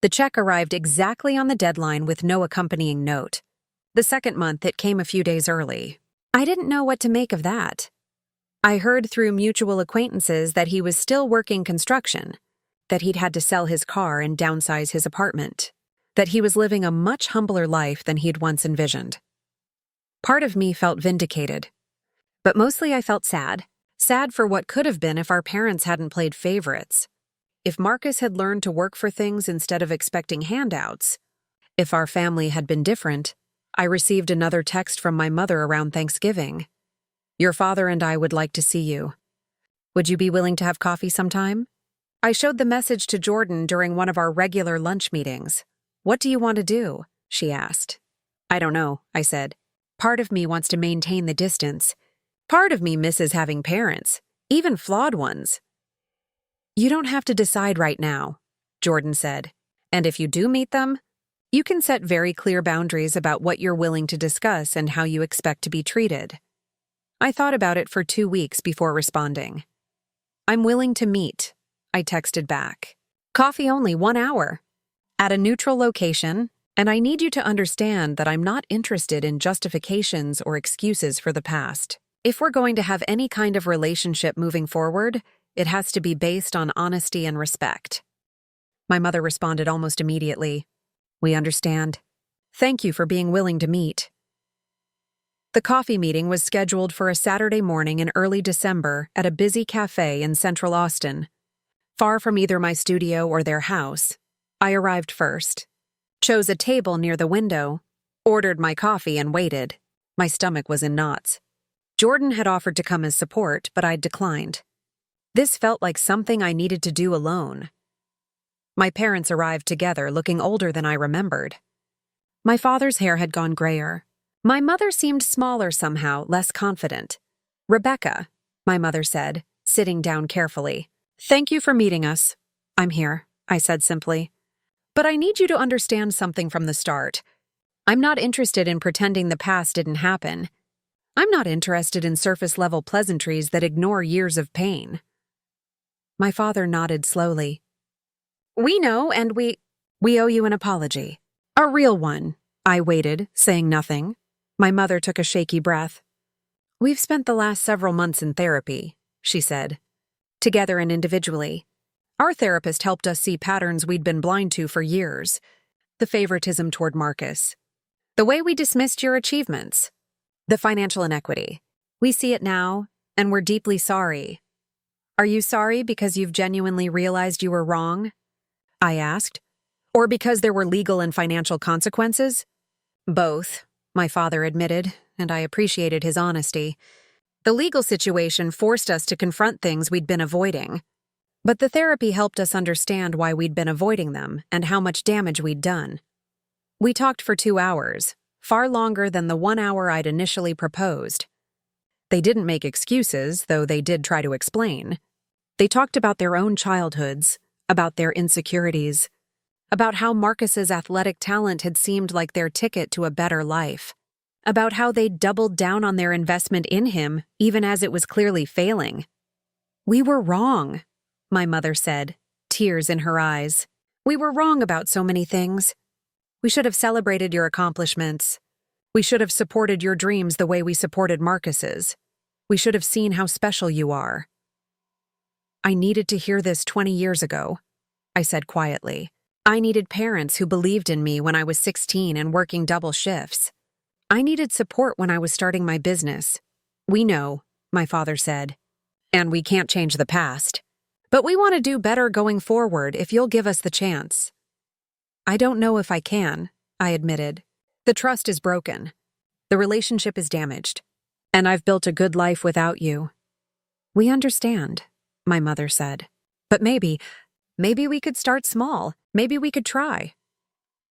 The check arrived exactly on the deadline with no accompanying note. The second month, it came a few days early. I didn't know what to make of that. I heard through mutual acquaintances that he was still working construction, that he'd had to sell his car and downsize his apartment, that he was living a much humbler life than he'd once envisioned. Part of me felt vindicated, but mostly I felt sad. Sad for what could have been if our parents hadn't played favorites. If Marcus had learned to work for things instead of expecting handouts. If our family had been different. I received another text from my mother around Thanksgiving. Your father and I would like to see you. Would you be willing to have coffee sometime? I showed the message to Jordan during one of our regular lunch meetings. What do you want to do? She asked. I don't know, I said. Part of me wants to maintain the distance. Part of me misses having parents, even flawed ones. You don't have to decide right now, Jordan said. And if you do meet them, you can set very clear boundaries about what you're willing to discuss and how you expect to be treated. I thought about it for 2 weeks before responding. I'm willing to meet, I texted back. Coffee only 1 hour. At a neutral location, and I need you to understand that I'm not interested in justifications or excuses for the past. If we're going to have any kind of relationship moving forward, it has to be based on honesty and respect. My mother responded almost immediately. We understand. Thank you for being willing to meet. The coffee meeting was scheduled for a Saturday morning in early December at a busy cafe in central Austin. Far from either my studio or their house, I arrived first, chose a table near the window, ordered my coffee and waited. My stomach was in knots. Jordan had offered to come as support, but I'd declined. This felt like something I needed to do alone. My parents arrived together, looking older than I remembered. My father's hair had gone grayer. My mother seemed smaller somehow, less confident. Rebecca, my mother said, sitting down carefully. Thank you for meeting us. I'm here, I said simply. But I need you to understand something from the start. I'm not interested in pretending the past didn't happen. I'm not interested in surface-level pleasantries that ignore years of pain. My father nodded slowly. We know, and we owe you an apology. A real one. I waited, saying nothing. My mother took a shaky breath. We've spent the last several months in therapy, she said. Together and individually. Our therapist helped us see patterns we'd been blind to for years. The favoritism toward Marcus. The way we dismissed your achievements. The financial inequity. We see it now, and we're deeply sorry. Are you sorry because you've genuinely realized you were wrong? I asked. Or because there were legal and financial consequences? Both, my father admitted, and I appreciated his honesty. The legal situation forced us to confront things we'd been avoiding. But the therapy helped us understand why we'd been avoiding them and how much damage we'd done. We talked for 2 hours, far longer than the 1 hour I'd initially proposed. They didn't make excuses, though they did try to explain. They talked about their own childhoods, about their insecurities, about how Marcus's athletic talent had seemed like their ticket to a better life, about how they'd doubled down on their investment in him, even as it was clearly failing. We were wrong, my mother said, tears in her eyes. We were wrong about so many things. We should have celebrated your accomplishments. We should have supported your dreams the way we supported Marcus's. We should have seen how special you are. I needed to hear this 20 years ago, I said quietly. I needed parents who believed in me when I was 16 and working double shifts. I needed support when I was starting my business. We know, my father said, and we can't change the past. But we want to do better going forward if you'll give us the chance. I don't know if I can, I admitted. The trust is broken. The relationship is damaged. And I've built a good life without you. We understand, my mother said. But maybe we could start small. Maybe we could try.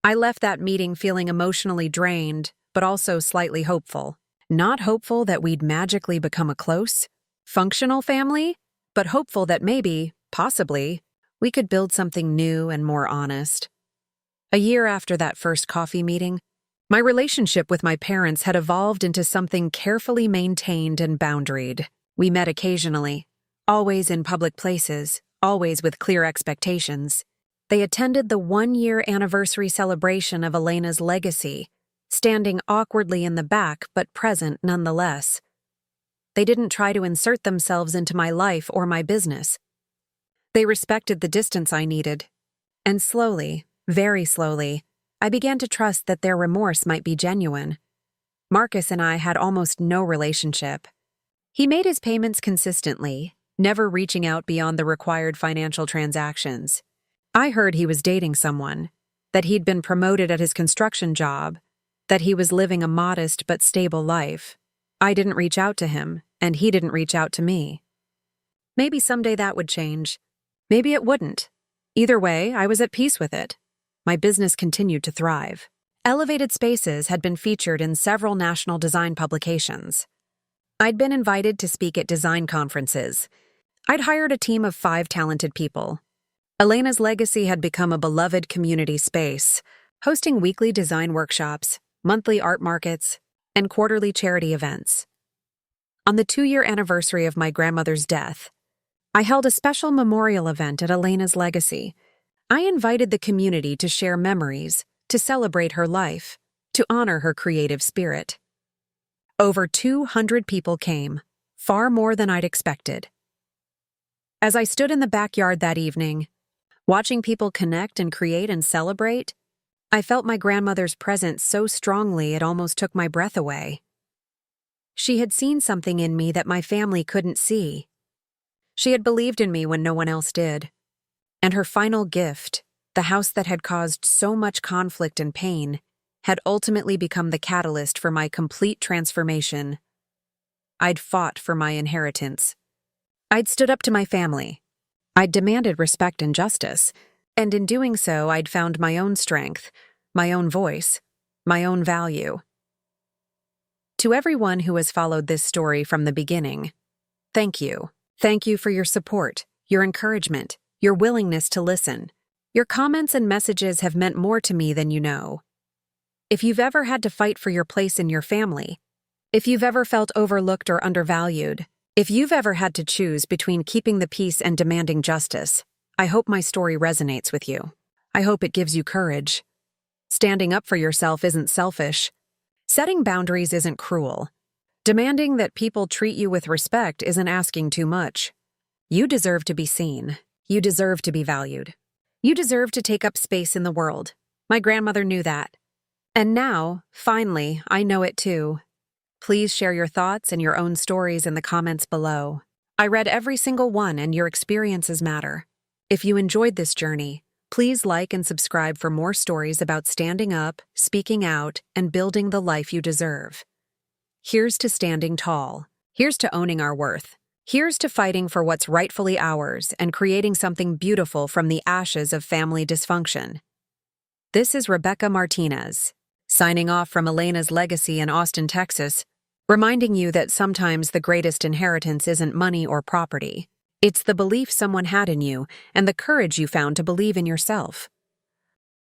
I left that meeting feeling emotionally drained, but also slightly hopeful. Not hopeful that we'd magically become a close, functional family, but hopeful that maybe, possibly, we could build something new and more honest. A year after that first coffee meeting, my relationship with my parents had evolved into something carefully maintained and boundaried. We met occasionally, always in public places, always with clear expectations. They attended the one-year anniversary celebration of Elena's legacy, standing awkwardly in the back but present nonetheless. They didn't try to insert themselves into my life or my business. They respected the distance I needed. And slowly, very slowly, I began to trust that their remorse might be genuine. Marcus and I had almost no relationship. He made his payments consistently, never reaching out beyond the required financial transactions. I heard he was dating someone, that he'd been promoted at his construction job, that he was living a modest but stable life. I didn't reach out to him, and he didn't reach out to me. Maybe someday that would change. Maybe it wouldn't. Either way, I was at peace with it. My business continued to thrive. Elevated Spaces had been featured in several national design publications. I'd been invited to speak at design conferences. I'd hired a team of 5 talented people. Elena's legacy had become a beloved community space, hosting weekly design workshops, monthly art markets, and quarterly charity events. On the 2-year anniversary of my grandmother's death, I held a special memorial event at Elena's legacy. I invited the community to share memories, to celebrate her life, to honor her creative spirit. Over 200 people came, far more than I'd expected. As I stood in the backyard that evening, watching people connect and create and celebrate, I felt my grandmother's presence so strongly it almost took my breath away. She had seen something in me that my family couldn't see. She had believed in me when no one else did. And her final gift, the house that had caused so much conflict and pain, had ultimately become the catalyst for my complete transformation. I'd fought for my inheritance. I'd stood up to my family. I'd demanded respect and justice, and in doing so, I'd found my own strength, my own voice, my own value. To everyone who has followed this story from the beginning, thank you. Thank you for your support, your encouragement, your willingness to listen. Your comments and messages have meant more to me than you know. If you've ever had to fight for your place in your family, if you've ever felt overlooked or undervalued, if you've ever had to choose between keeping the peace and demanding justice, I hope my story resonates with you. I hope it gives you courage. Standing up for yourself isn't selfish. Setting boundaries isn't cruel. Demanding that people treat you with respect isn't asking too much. You deserve to be seen. You deserve to be valued. You deserve to take up space in the world. My grandmother knew that. And now, finally, I know it too. Please share your thoughts and your own stories in the comments below. I read every single one, and your experiences matter. If you enjoyed this journey, please like and subscribe for more stories about standing up, speaking out, and building the life you deserve. Here's to standing tall. Here's to owning our worth. Here's to fighting for what's rightfully ours and creating something beautiful from the ashes of family dysfunction. This is Rebecca Martinez, signing off from Elena's legacy in Austin, Texas, reminding you that sometimes the greatest inheritance isn't money or property. It's the belief someone had in you and the courage you found to believe in yourself.